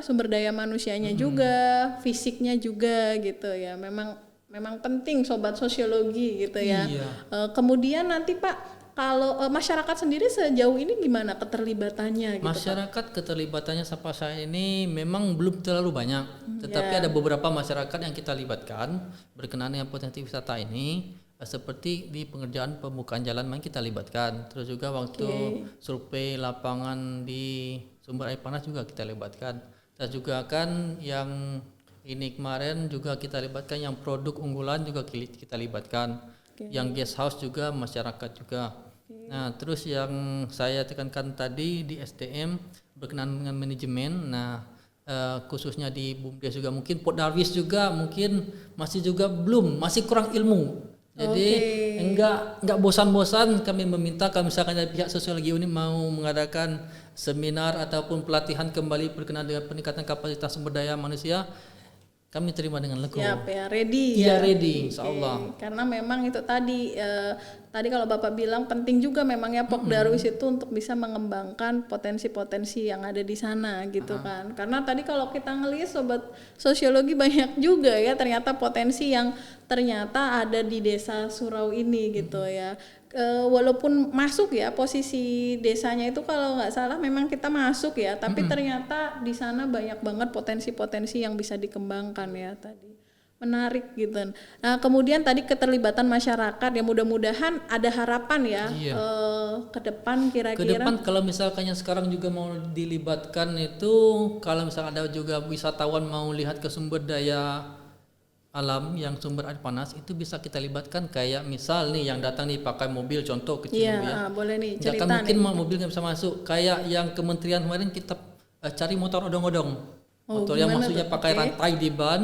sumber daya manusianya juga, fisiknya juga gitu ya. Memang penting sobat sosiologi gitu ya. Iya. Kemudian nanti Pak, kalau masyarakat sendiri sejauh ini gimana keterlibatannya gitu? Masyarakat keterlibatannya sampai saat ini memang belum terlalu banyak, tetapi ada beberapa masyarakat yang kita libatkan berkenaan dengan potensi wisata ini, seperti di pengerjaan pembukaan jalan yang kita libatkan, terus juga waktu survei lapangan di sumber air panas juga kita libatkan, terus juga kan yang ini kemarin juga kita libatkan yang produk unggulan juga kita libatkan, yang guest house juga masyarakat juga. Nah, terus yang saya tekankan tadi di SDM berkenaan dengan manajemen. Nah, khususnya di BUMDes juga mungkin Darwis juga mungkin masih kurang ilmu. Jadi enggak bosan-bosan kami meminta kalau misalkan dari pihak Sosiologi Unip mau mengadakan seminar ataupun pelatihan kembali berkenaan dengan peningkatan kapasitas sumber daya manusia, kami terima dengan legowo. Siap ya, ready Iya, ya. ready, insyaallah. Karena memang itu tadi kalau Bapak bilang penting juga memang ya Darwis itu untuk bisa mengembangkan potensi-potensi yang ada di sana gitu kan. Karena tadi kalau kita ngelihat sobat sosiologi banyak juga ya ternyata potensi yang ternyata ada di Desa Surau ini gitu ya. Walaupun masuk ya posisi desanya itu kalau nggak salah memang kita masuk ya, tapi ternyata di sana banyak banget potensi-potensi yang bisa dikembangkan ya tadi. Menarik gitu. Nah kemudian tadi keterlibatan masyarakat ya, mudah-mudahan ada harapan ya ke depan kira-kira. Ke depan kalau misalkannya sekarang juga mau dilibatkan itu, kalau misalnya ada juga wisatawan mau lihat ke sumber daya alam yang sumber air panas itu bisa kita libatkan, kayak misal nih yang datang nih pakai mobil, contoh kecil ya. Boleh nih Nggak cerita kan mungkin nih. mobil nggak bisa masuk, kayak yang kementerian kemarin kita cari motor odong-odong, motor yang gimana maksudnya tuh? pakai rantai di ban,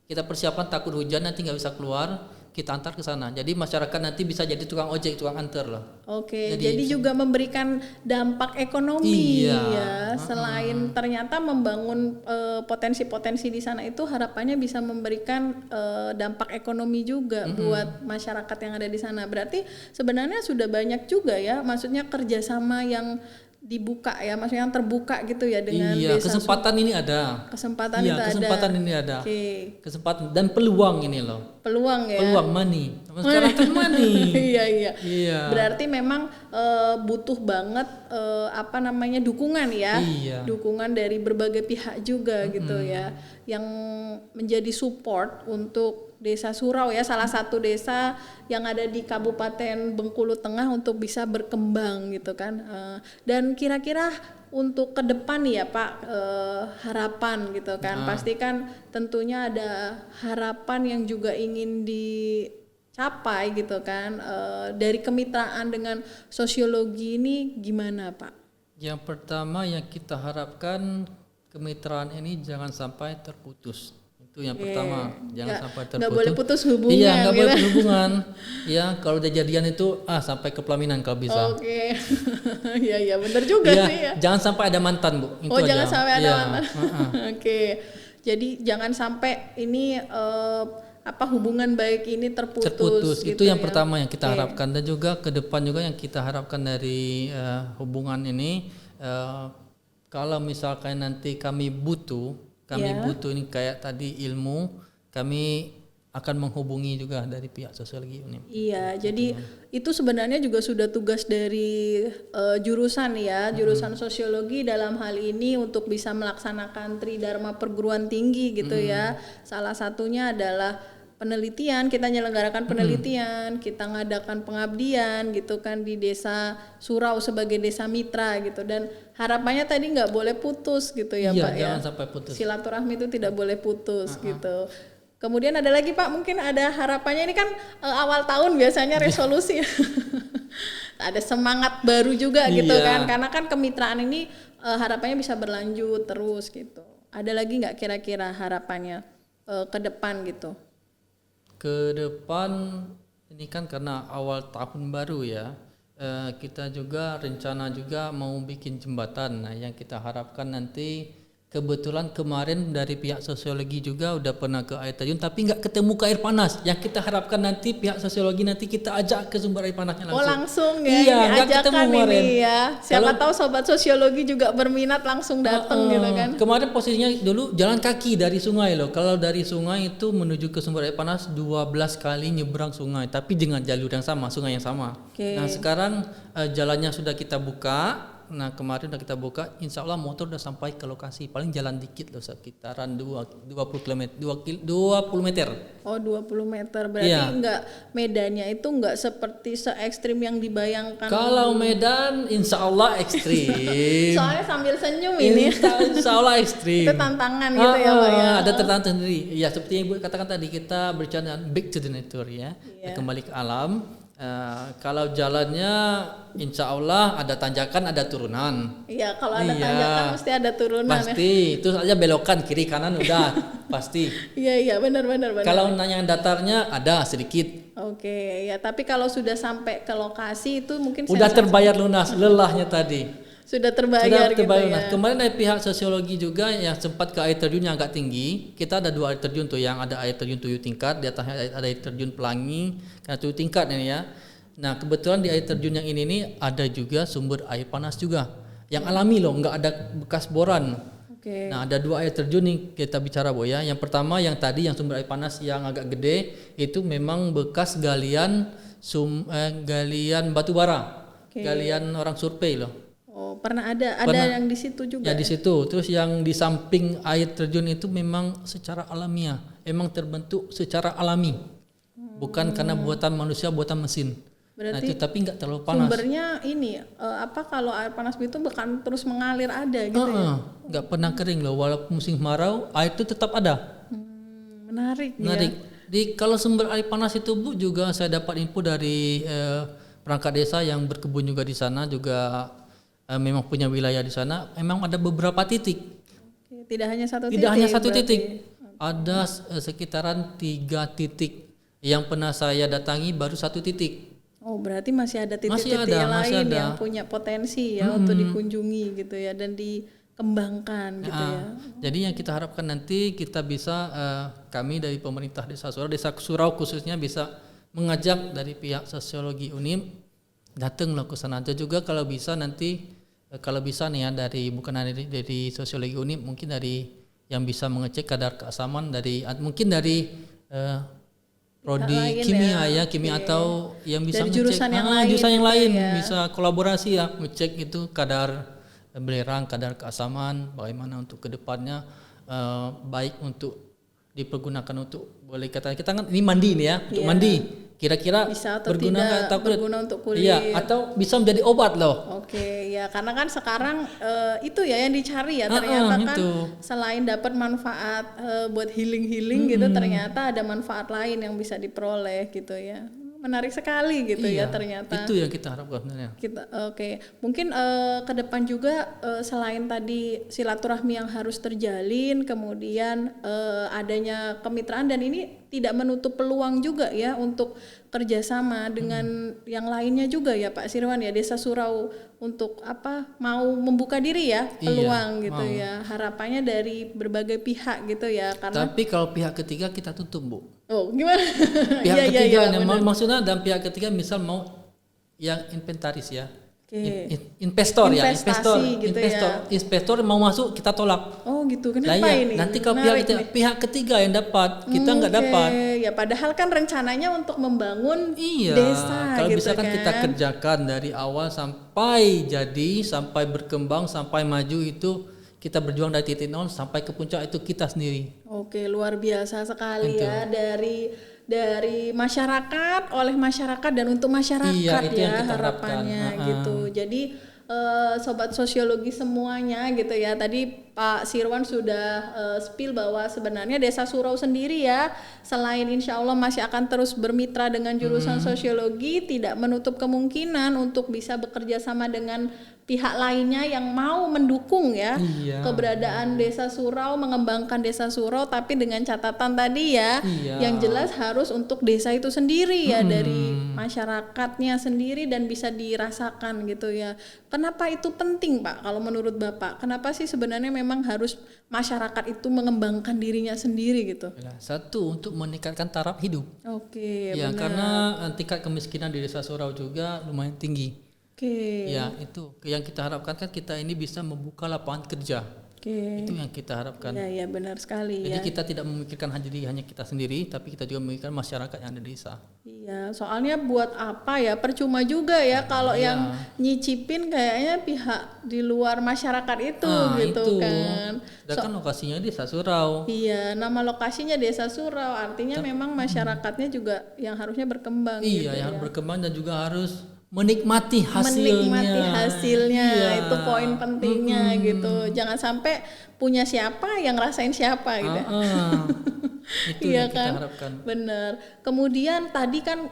kita persiapan takut hujan nanti nggak bisa keluar, kita antar ke sana. Jadi masyarakat nanti bisa jadi tukang ojek, tukang antar loh. Oke, jadi juga memberikan dampak ekonomi Iya. ya. Selain ternyata membangun potensi-potensi di sana itu harapannya bisa memberikan dampak ekonomi juga buat masyarakat yang ada di sana. Berarti sebenarnya sudah banyak juga ya, maksudnya kerjasama yang dibuka ya, maksudnya yang terbuka gitu ya dengan desa. Kesempatan ini ada. Kesempatan Iya, itu kesempatan ada. ini ada. Oke. Kesempatan dan peluang ini loh. Peluang ya. Peluang money. Sekarang kan money. Iya. Iya. Berarti memang butuh banget dukungan ya. Iya. Dukungan dari berbagai pihak juga gitu ya, yang menjadi support untuk Desa Surau ya, salah satu desa yang ada di Kabupaten Bengkulu Tengah untuk bisa berkembang gitu kan. Dan kira-kira untuk ke depan nih ya Pak, harapan gitu kan, pasti kan tentunya ada harapan yang juga ingin dicapai gitu kan, dari kemitraan dengan sosiologi ini gimana Pak? Yang pertama yang kita harapkan, kemitraan ini jangan sampai terputus. Itu yang pertama, jangan sampai terputus. Nggak boleh putus hubungan. Iya, nggak gitu. boleh putus hubungan. Ya, kalau udah jadian itu sampai ke pelaminan kalau bisa. Oke. Iya benar juga Iya, sih ya. jangan sampai ada mantan, Bu. Itu aja. Jangan sampai ada Iya, mantan. Oke. Jadi jangan sampai ini hubungan baik ini terputus. Itu gitu yang ya. pertama yang kita harapkan, dan juga ke depan juga yang kita harapkan dari hubungan ini, kalau misalkan nanti kami butuh ini kayak tadi ilmu, kami akan menghubungi juga dari pihak sosiologi UNIM. Iya, jadi itu sebenarnya juga sudah tugas dari jurusan ya, jurusan sosiologi dalam hal ini untuk bisa melaksanakan tridharma perguruan tinggi gitu ya. Salah satunya adalah penelitian, kita menyelenggarakan penelitian, kita ngadakan pengabdian gitu kan di desa Surau sebagai desa mitra gitu, dan harapannya tadi nggak boleh putus gitu ya Pak ya. Jangan sampai putus. Silaturahmi itu tidak boleh putus gitu. Kemudian ada lagi Pak, mungkin ada harapannya, ini kan awal tahun biasanya resolusi. Ada semangat baru juga gitu kan, karena kan kemitraan ini harapannya bisa berlanjut terus gitu. Ada lagi nggak kira-kira harapannya ke depan gitu? Ke depan ini kan karena awal tahun baru ya, kita juga rencana juga mau bikin jembatan. Nah, yang kita harapkan nanti, kebetulan kemarin dari pihak sosiologi juga udah pernah ke air terjun tapi nggak ketemu ke air panas. Yang kita harapkan nanti pihak sosiologi nanti kita ajak ke sumber air panasnya langsung. Oh langsung ya, iya, ini ajakan ini ya. Siapa tahu sobat sosiologi juga berminat langsung datang gitu kan. Kemarin posisinya dulu jalan kaki dari sungai loh. Kalau dari sungai itu menuju ke sumber air panas 12 kali nyebrang sungai, tapi dengan jalur yang sama, sungai yang sama. Nah sekarang jalannya sudah kita buka. Nah kemarin udah kita buka, insya Allah motor udah sampai ke lokasi, paling jalan dikit loh, sekitaran 20 km, 20 meter. Oh 20 meter, berarti enggak, medannya itu enggak seperti se-ekstrim yang dibayangkan. Kalau Medan insya Allah ekstrim. Soalnya sambil senyum ini. Insya Allah ekstrim. Itu tantangan gitu ya Pak ya. Ada tantangan sendiri. Ya seperti yang Ibu katakan tadi, kita bercanda back to the nature ya, kembali ke alam. Kalau jalannya insya Allah ada tanjakan, ada turunan. Iya, kalau ada tanjakan mesti ada turunan. Pasti, itu saja belokan kiri kanan udah pasti. Iya benar. Kalau nanya datarnya ada sedikit. Oke, ya tapi kalau sudah sampai ke lokasi itu mungkin udah terbayar lunas lelahnya tadi. Sudah terbayar gitu lunas. ya. Kemarin dari pihak sosiologi juga yang sempat ke air terjun yang agak tinggi. Kita ada 2 air terjun tuh, yang ada air terjun 7 tingkat, di atasnya ada air terjun Pelangi, karena 7 tingkat ini ya. Nah kebetulan di air terjun yang ini nih ada juga sumber air panas juga, yang alami loh, nggak ada bekas boran. Nah ada 2 air terjun nih kita bicara Bu ya. Yang pertama yang tadi yang sumber air panas yang agak gede itu memang bekas galian batu bara, galian orang survei loh. Oh pernah ada yang di situ juga. Ya di situ. Terus yang di samping air terjun itu memang secara alamiah, emang terbentuk secara alami, bukan karena buatan manusia, buatan mesin. Berarti itu tapi nggak terlalu panas. Sumbernya ini kalau air panas itu bahkan terus mengalir ada gitu ya. Nggak pernah kering loh, walaupun musim kemarau air itu tetap ada. Menarik. Ya. Kalau sumber air panas itu Bu, juga saya dapat info dari perangkat desa yang berkebun juga di sana, juga memang punya wilayah di sana. Memang ada beberapa titik. Tidak hanya satu titik. Tidak hanya satu titik. Ada sekitaran 3 titik. Yang pernah saya datangi baru 1 titik. Oh berarti masih ada titik-titik yang lain yang punya potensi ya untuk dikunjungi gitu ya, dan dikembangkan gitu ya. Jadi yang kita harapkan nanti kita bisa, kami dari pemerintah desa Surau khususnya bisa mengajak dari pihak sosiologi UNIM datang loh ke sana aja juga kalau bisa nanti, kalau bisa nih ya, bukan dari sosiologi UNIM, mungkin dari yang bisa mengecek kadar keasaman mungkin dari prodi kimia atau yang bisa dari ngecek jurusan yang lain ya. Bisa kolaborasi ya, ngecek itu kadar belerang, kadar keasaman, bagaimana untuk kedepannya baik untuk dipergunakan untuk, boleh kata kita kan ini mandi nih ya, untuk mandi kira-kira bisa atau berguna berguna untuk kulit. Iya, atau bisa menjadi obat loh. Oke, ya karena kan sekarang itu ya yang dicari ya, ternyata kan selain dapat manfaat buat healing gitu, ternyata ada manfaat lain yang bisa diperoleh gitu ya. menarik sekali gitu ya Iya, ternyata. itu yang kita harapkan sebenarnya. Kita oke. Mungkin ke depan juga selain tadi silaturahmi yang harus terjalin, kemudian adanya kemitraan dan ini tidak menutup peluang juga ya untuk kerjasama dengan yang lainnya juga ya Pak Sirwan ya, Desa Surau untuk mau membuka diri ya peluang gitu mau. ya, harapannya dari berbagai pihak gitu ya karena Tapi kalau pihak ketiga kita tutup, Bu. oh gimana? Pihak Iya, ketiga iya, yang benar. maksudnya dan pihak ketiga misal mau yang inventaris ya. Oke. Investor ya, Investasi gitu ya. investor mau masuk kita tolak. Oh gitu, Lah kenapa iya, ini? nanti kalau Menarik nih. pihak ketiga yang dapat, kita nggak Oke, dapat. ya padahal kan rencananya untuk membangun Iya, desa kalau gitu misalkan kan. kita kerjakan dari awal sampai jadi, sampai berkembang, sampai maju itu kita berjuang dari titik nol sampai ke puncak itu kita sendiri. Oke, luar biasa sekali ya dari masyarakat, oleh masyarakat dan untuk masyarakat Iya, itu yang ya kita harapannya harapkan. gitu. Jadi sobat sosiologi semuanya gitu ya. Tadi Pak Sirwan sudah spill bahwa sebenarnya Desa Surau sendiri ya, selain insya Allah masih akan terus bermitra dengan jurusan sosiologi, tidak menutup kemungkinan untuk bisa bekerja sama dengan pihak lainnya yang mau mendukung ya Iya. keberadaan Desa Surau, mengembangkan Desa Surau, tapi dengan catatan tadi ya, Iya. yang jelas harus untuk desa itu sendiri ya, dari masyarakatnya sendiri dan bisa dirasakan gitu ya. Kenapa itu penting Pak kalau menurut Bapak? Kenapa sih sebenarnya memang harus masyarakat itu mengembangkan dirinya sendiri gitu? Ya, satu untuk meningkatkan taraf hidup. Oke, Ya, benar. karena tingkat kemiskinan di Desa Surau juga lumayan tinggi. Oke. Ya, itu yang kita harapkan kan kita ini bisa membuka lapangan kerja. Oke. Itu yang kita harapkan. Ya, ya benar sekali Jadi ya. kita tidak memikirkan hanya kita sendiri, tapi kita juga memikirkan masyarakat yang ada di desa. Iya, soalnya buat apa ya? Percuma juga ya kalau yang nyicipin kayaknya pihak di luar masyarakat itu gitu itu. kan. Sedangkan lokasinya di Desa Surau. Iya, nama lokasinya Desa Surau, artinya memang masyarakatnya juga yang harusnya berkembang gitu Iya, yang ya. berkembang dan juga harus menikmati hasilnya. Menikmati hasilnya, Iya. itu poin pentingnya gitu. Jangan sampai punya siapa yang rasain siapa gitu. Itu Iya yang kita kan? harapkan. Bener. Kemudian tadi kan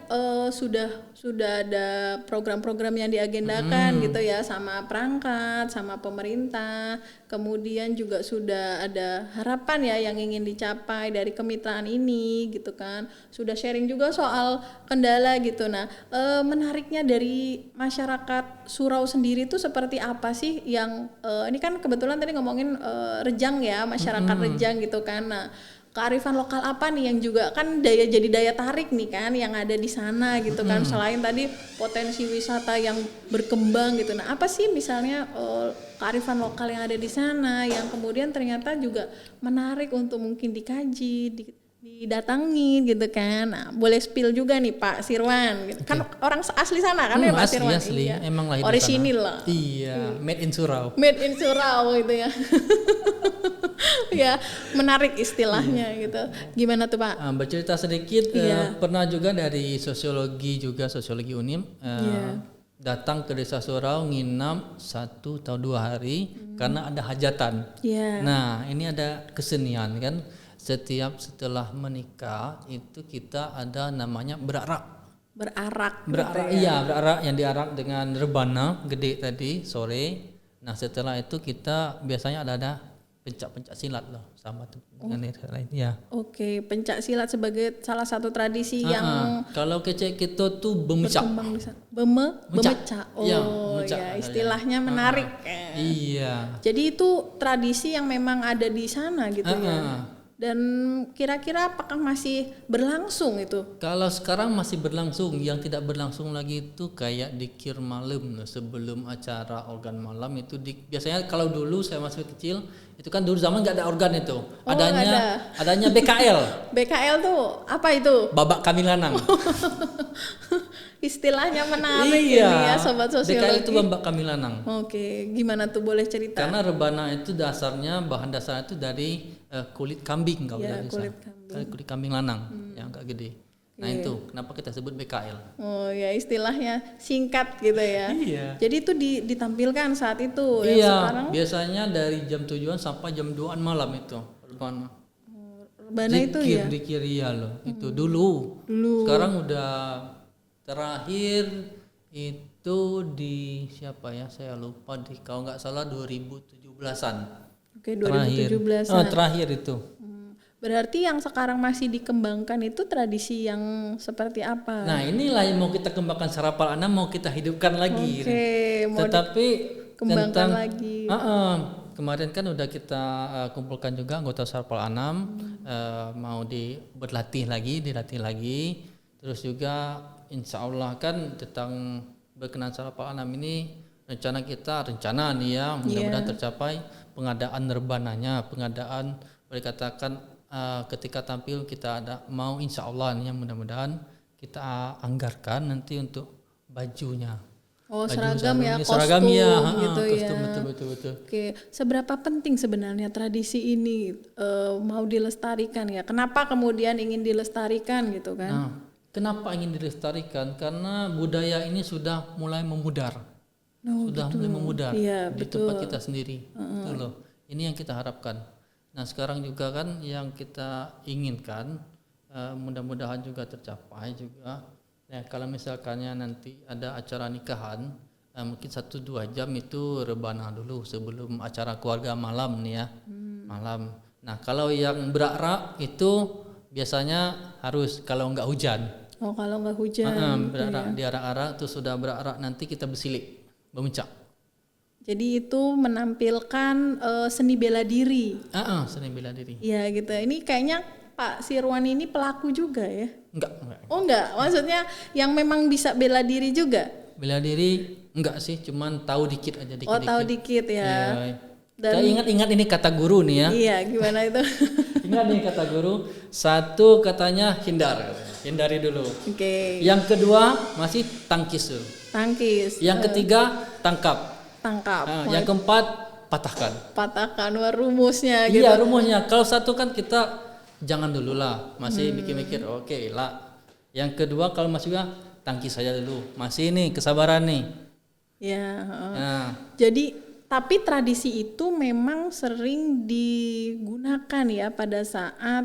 sudah ada program-program yang diagendakan gitu ya sama perangkat, sama pemerintah. Kemudian juga sudah ada harapan ya yang ingin dicapai dari kemitraan ini gitu kan. Sudah sharing juga soal kendala gitu. Nah, menariknya dari masyarakat Surau sendiri tuh seperti apa sih yang ini kan kebetulan tadi ngomongin Rejang ya, masyarakat Rejang gitu kan. Nah, kearifan lokal apa nih yang juga kan jadi daya tarik nih kan yang ada di sana gitu kan, selain tadi potensi wisata yang berkembang gitu. Nah, apa sih misalnya kearifan lokal yang ada di sana yang kemudian ternyata juga menarik untuk mungkin dikaji, didatangi gitu kan. Nah, boleh spill juga nih Pak Sirwan gitu. Kan orang asli sana kan ya Pak Sirwan. Asli, Iya. emang lahir di sana. Orisinil lah. Iya, made in Surau. Made in Surau gitu ya. Ya, menarik istilahnya gitu. Gimana tuh Pak? Bercerita sedikit, pernah juga dari sosiologi UNIM datang ke Desa Surau nginap 1 atau 2 hari karena ada hajatan. Iya. Nah, ini ada kesenian kan. Setelah menikah itu kita ada namanya berarak. Berarak. Iya, berarak yang diarak dengan rebana gede tadi sore. Nah, setelah itu kita biasanya ada pencak silat loh sama dengan lain ya. Oke, pencak silat sebagai salah satu tradisi yang Kalau kecek kita tuh bemecak. berkembang di sana. Bemecak. Oh, Ya, ya, memecak. istilahnya menarik. Iya. Jadi itu tradisi yang memang ada di sana gitu ya. Dan kira-kira apakah masih berlangsung itu? Kalau sekarang masih berlangsung, yang tidak berlangsung lagi itu kayak dikir malam loh, sebelum acara organ malam itu biasanya kalau dulu saya masih kecil itu kan dulu zaman nggak ada organ itu, adanya BKL. BKL tuh apa itu? Babak Kami Lanang. Istilahnya menarik Iya. ini ya sobat sosiologi. BKL itu Babak Kami Lanang. Oke, gimana tuh boleh cerita? Karena rebana itu bahan dasarnya itu dari kulit kambing kalau Ya, tidak kulit salah. Kulit kambing lanang yang agak gede. Nah itu kenapa kita sebut BKL. Oh ya, istilahnya singkat gitu ya. Iya. Jadi itu ditampilkan saat itu. Yang Iya, sekarang biasanya dari jam 7-an sampai jam 2-an malam itu rebana. Rebana itu ya. Zikir iya loh. Itu dulu. Sekarang udah Terakhir itu di siapa ya? Saya lupa di kalau nggak salah 2017-an. Oke, 2017-an. Terakhir itu. Berarti yang sekarang masih dikembangkan itu tradisi yang seperti apa? Nah, inilah yang mau kita kembangkan secara pelan, mau kita hidupkan lagi. Oke, mau tetapi kembangkan lagi. Kemarin kan udah kita kumpulkan juga anggota Sarpal Anam, mau dilatih lagi. Terus juga insya Allah kan tentang berkenan Sarpal Anam ini rencana nih ya, mudah-mudahan tercapai pengadaan nirbananya, pengadaan boleh katakan ketika tampil kita mau insya Allah nih ya, mudah-mudahan kita anggarkan nanti untuk bajunya. Seragam ya, kostum gitu kostum, ya. Betul. Oke, seberapa penting sebenarnya tradisi ini mau dilestarikan ya? Kenapa kemudian ingin dilestarikan gitu kan? Nah, kenapa ingin dilestarikan? Karena budaya ini sudah mulai memudar. Mulai memudar di tempat kita sendiri. Itu loh. Ini yang kita harapkan. Nah, sekarang juga kan yang kita inginkan mudah-mudahan juga tercapai juga. Nah, kalau misalkannya nanti ada acara nikahan, mungkin 1-2 jam itu rebana dulu sebelum acara keluarga malam nih ya. Malam. Nah, kalau yang berak-rak itu biasanya harus kalau nggak hujan. Oh, kalau nggak hujan. Berak-rak, diarak-arak terus sudah berak-rak nanti kita bersilik, bermuncak. Jadi itu menampilkan seni bela diri. Seni bela diri. Iya gitu. Ini kayaknya Pak Sirwan ini pelaku juga ya? Enggak. Oh enggak, maksudnya yang memang bisa bela diri juga? Bela diri enggak sih, cuman tahu dikit aja dikit. Oh, tahu dikit ya. Kita ingat ini kata guru nih ya. Iya, gimana itu? Ingat nih kata guru. 1 katanya hindari dulu. Oke. Yang kedua masih tangkis dulu. Tangkis. Yang ketiga tangkap. Yang keempat patahkan. Wah, rumusnya gitu. Iya, rumusnya. Kalau 1 kan kita jangan dulu lah, masih mikir-mikir, oke lah. Yang kedua kalau masih juga tangkis saja dulu, masih nih kesabaran nih. Ya. Jadi tapi tradisi itu memang sering digunakan ya pada saat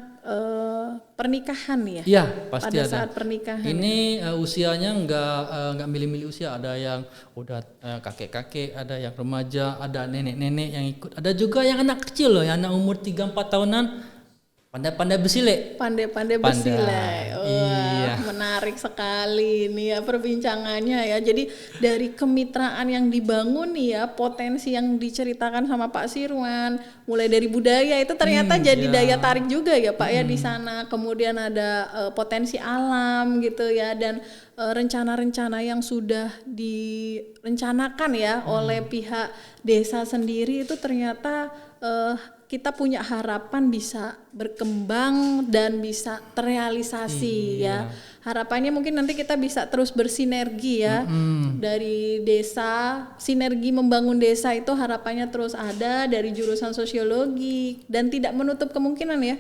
pernikahan ya. Iya, pasti pada ada. Saat pernikahan. Ini usianya nggak milih-milih usia, ada yang udah kakek-kakek, ada yang remaja, ada nenek-nenek yang ikut, ada juga yang anak kecil loh, yang anak umur 3-4 tahunan. Pandai-pandai bersilek. Pandai-pandai bersilek. Wah, iya. Menarik sekali nih ya perbincangannya ya. Jadi dari kemitraan yang dibangun nih ya, potensi yang diceritakan sama Pak Sirwan, mulai dari budaya itu ternyata jadi daya tarik juga ya Pak ya di sana. Kemudian ada potensi alam gitu ya, dan rencana-rencana yang sudah direncanakan ya oleh pihak desa sendiri itu ternyata kita punya harapan bisa berkembang dan bisa terrealisasi ya. Harapannya mungkin nanti kita bisa terus bersinergi ya. Dari desa, sinergi membangun desa itu harapannya terus ada dari jurusan sosiologi dan tidak menutup kemungkinan ya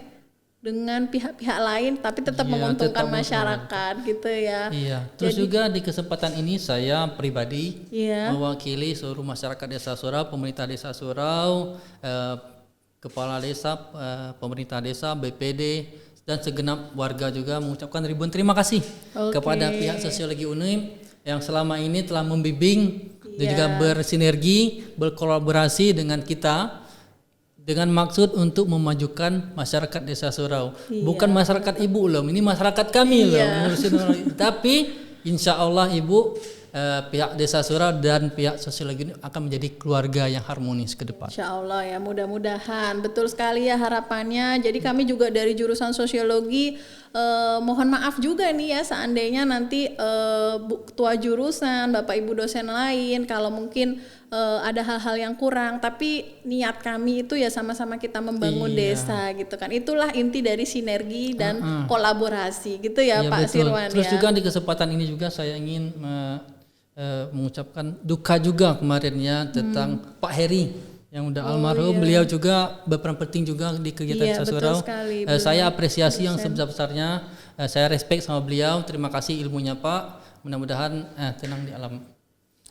dengan pihak-pihak lain tapi tetap menguntungkan masyarakat gitu ya. Iya. Terus juga di kesempatan ini saya pribadi mewakili seluruh masyarakat Desa Surau, pemerintah Desa Surau, Kepala Desa, pemerintah desa, BPD, dan segenap warga juga mengucapkan ribuan terima kasih kepada pihak Sosiologi UNIM yang selama ini telah membimbing dan juga bersinergi, berkolaborasi dengan kita dengan maksud untuk memajukan masyarakat Desa Surau. Bukan masyarakat Ibu loh, ini masyarakat kami loh. Tapi insya Allah Ibu, pihak Desa Surau dan pihak Sosiologi ini akan menjadi keluarga yang harmonis ke depan. Insya Allah ya, mudah-mudahan. Betul sekali ya harapannya. Jadi kami juga dari jurusan Sosiologi mohon maaf juga nih ya seandainya nanti ketua jurusan, Bapak Ibu dosen lain kalau mungkin ada hal-hal yang kurang, tapi niat kami itu ya sama-sama kita membangun desa gitu kan. Itulah inti dari sinergi dan kolaborasi gitu ya Pak Sirwan. Terus juga di kesempatan ini juga saya ingin mengucapkan duka juga kemarin ya tentang Pak Heri yang udah almarhum. Beliau juga berperan penting juga di kegiatan Desa Surau. Saya apresiasi yang sebesar-besarnya. Saya respect sama beliau. Terima kasih ilmunya Pak. Mudah-mudahan tenang di alam.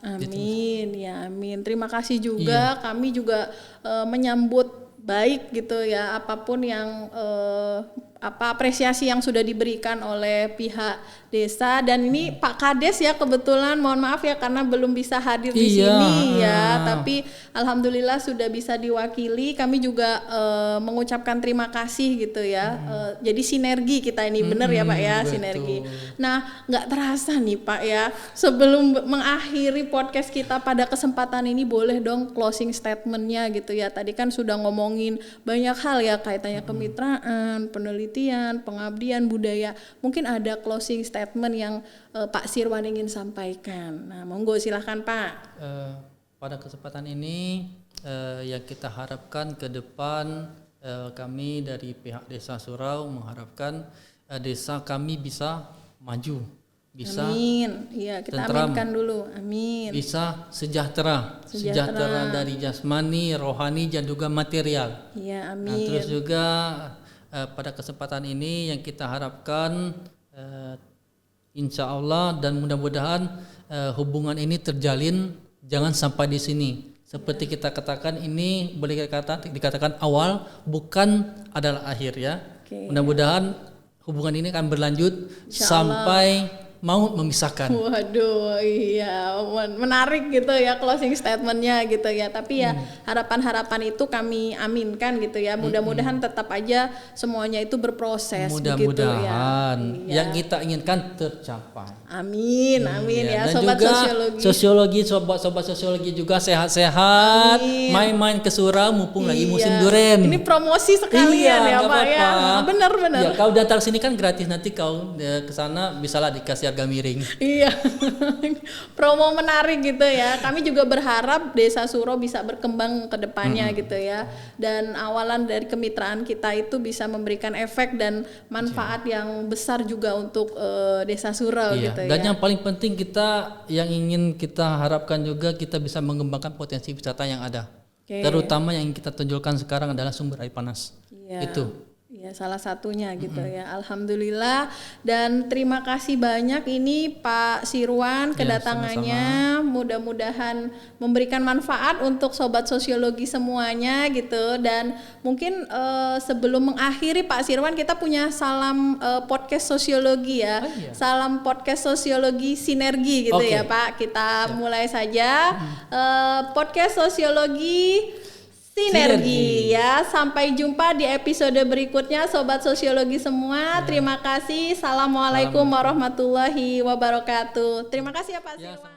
Amin ya amin. Terima kasih juga. Kami juga menyambut baik gitu ya apapun yang apresiasi yang sudah diberikan oleh pihak desa. Dan ini Pak Kades ya, kebetulan mohon maaf ya karena belum bisa hadir di sini ya, tapi alhamdulillah sudah bisa diwakili. Kami juga mengucapkan terima kasih gitu ya. Jadi sinergi kita ini, bener ya Pak ya, sinergi. Nah, nggak terasa nih Pak ya, sebelum mengakhiri podcast kita pada kesempatan ini, boleh dong closing statementnya gitu ya. Tadi kan sudah ngomongin banyak hal ya, kaitannya kemitraan, penelitian, pengabdian, budaya. Mungkin ada closing statement yang Pak Sirwan ingin sampaikan. Nah, monggo silahkan Pak. Pada kesempatan ini yang kita harapkan ke depan, kami dari pihak Desa Surau mengharapkan desa kami bisa maju, bisa amin. Iya, kita tentram, aminkan dulu. Amin. bisa sejahtera dari jasmani, rohani dan juga material. Iya, amin. Nah, terus juga pada kesempatan ini yang kita harapkan insya Allah dan mudah-mudahan hubungan ini terjalin, jangan sampai di sini. Seperti kita katakan, ini boleh dikatakan awal, bukan adalah akhir ya. Mudah-mudahan hubungan ini akan berlanjut sampai maut memisahkan. Waduh, iya, menarik gitu ya closing statementnya gitu ya. Tapi ya harapan-harapan itu kami aminkan gitu ya. Mudah-mudahan tetap aja semuanya itu berproses. Mudah-mudahan ya. yang kita inginkan tercapai. Amin, amin ya. Dan Sobat juga sosiologi, sobat sosiologi juga sehat-sehat, main-main ke Surau mumpung lagi musim duren. Ini promosi sekalian ya Pak ya. Benar-benar. Ya, kau datang sini kan gratis, nanti kau ke sana bisalah dikasih harga miring. Iya. Promo menarik gitu ya. Kami juga berharap Desa Surau bisa berkembang ke depannya gitu ya. Dan awalan dari kemitraan kita itu bisa memberikan efek dan manfaat yang besar juga untuk Desa Surau gitu ya. Dan yang paling penting yang ingin kita harapkan juga, kita bisa mengembangkan potensi wisata yang ada. Terutama yang kita tunjukkan sekarang adalah sumber air panas. Itu. Ya, salah satunya gitu ya. Alhamdulillah, dan terima kasih banyak ini Pak Sirwan kedatangannya. Mudah-mudahan memberikan manfaat untuk sobat sosiologi semuanya gitu. Dan mungkin sebelum mengakhiri Pak Sirwan, kita punya salam podcast sosiologi ya. Salam podcast sosiologi sinergi gitu ya Pak. Kita mulai saja podcast sosiologi Sinergi ya. Sampai jumpa di episode berikutnya sobat sosiologi semua. Terima kasih. Assalamualaikum warahmatullahi wabarakatuh. Terima kasih ya Pak Sirwan.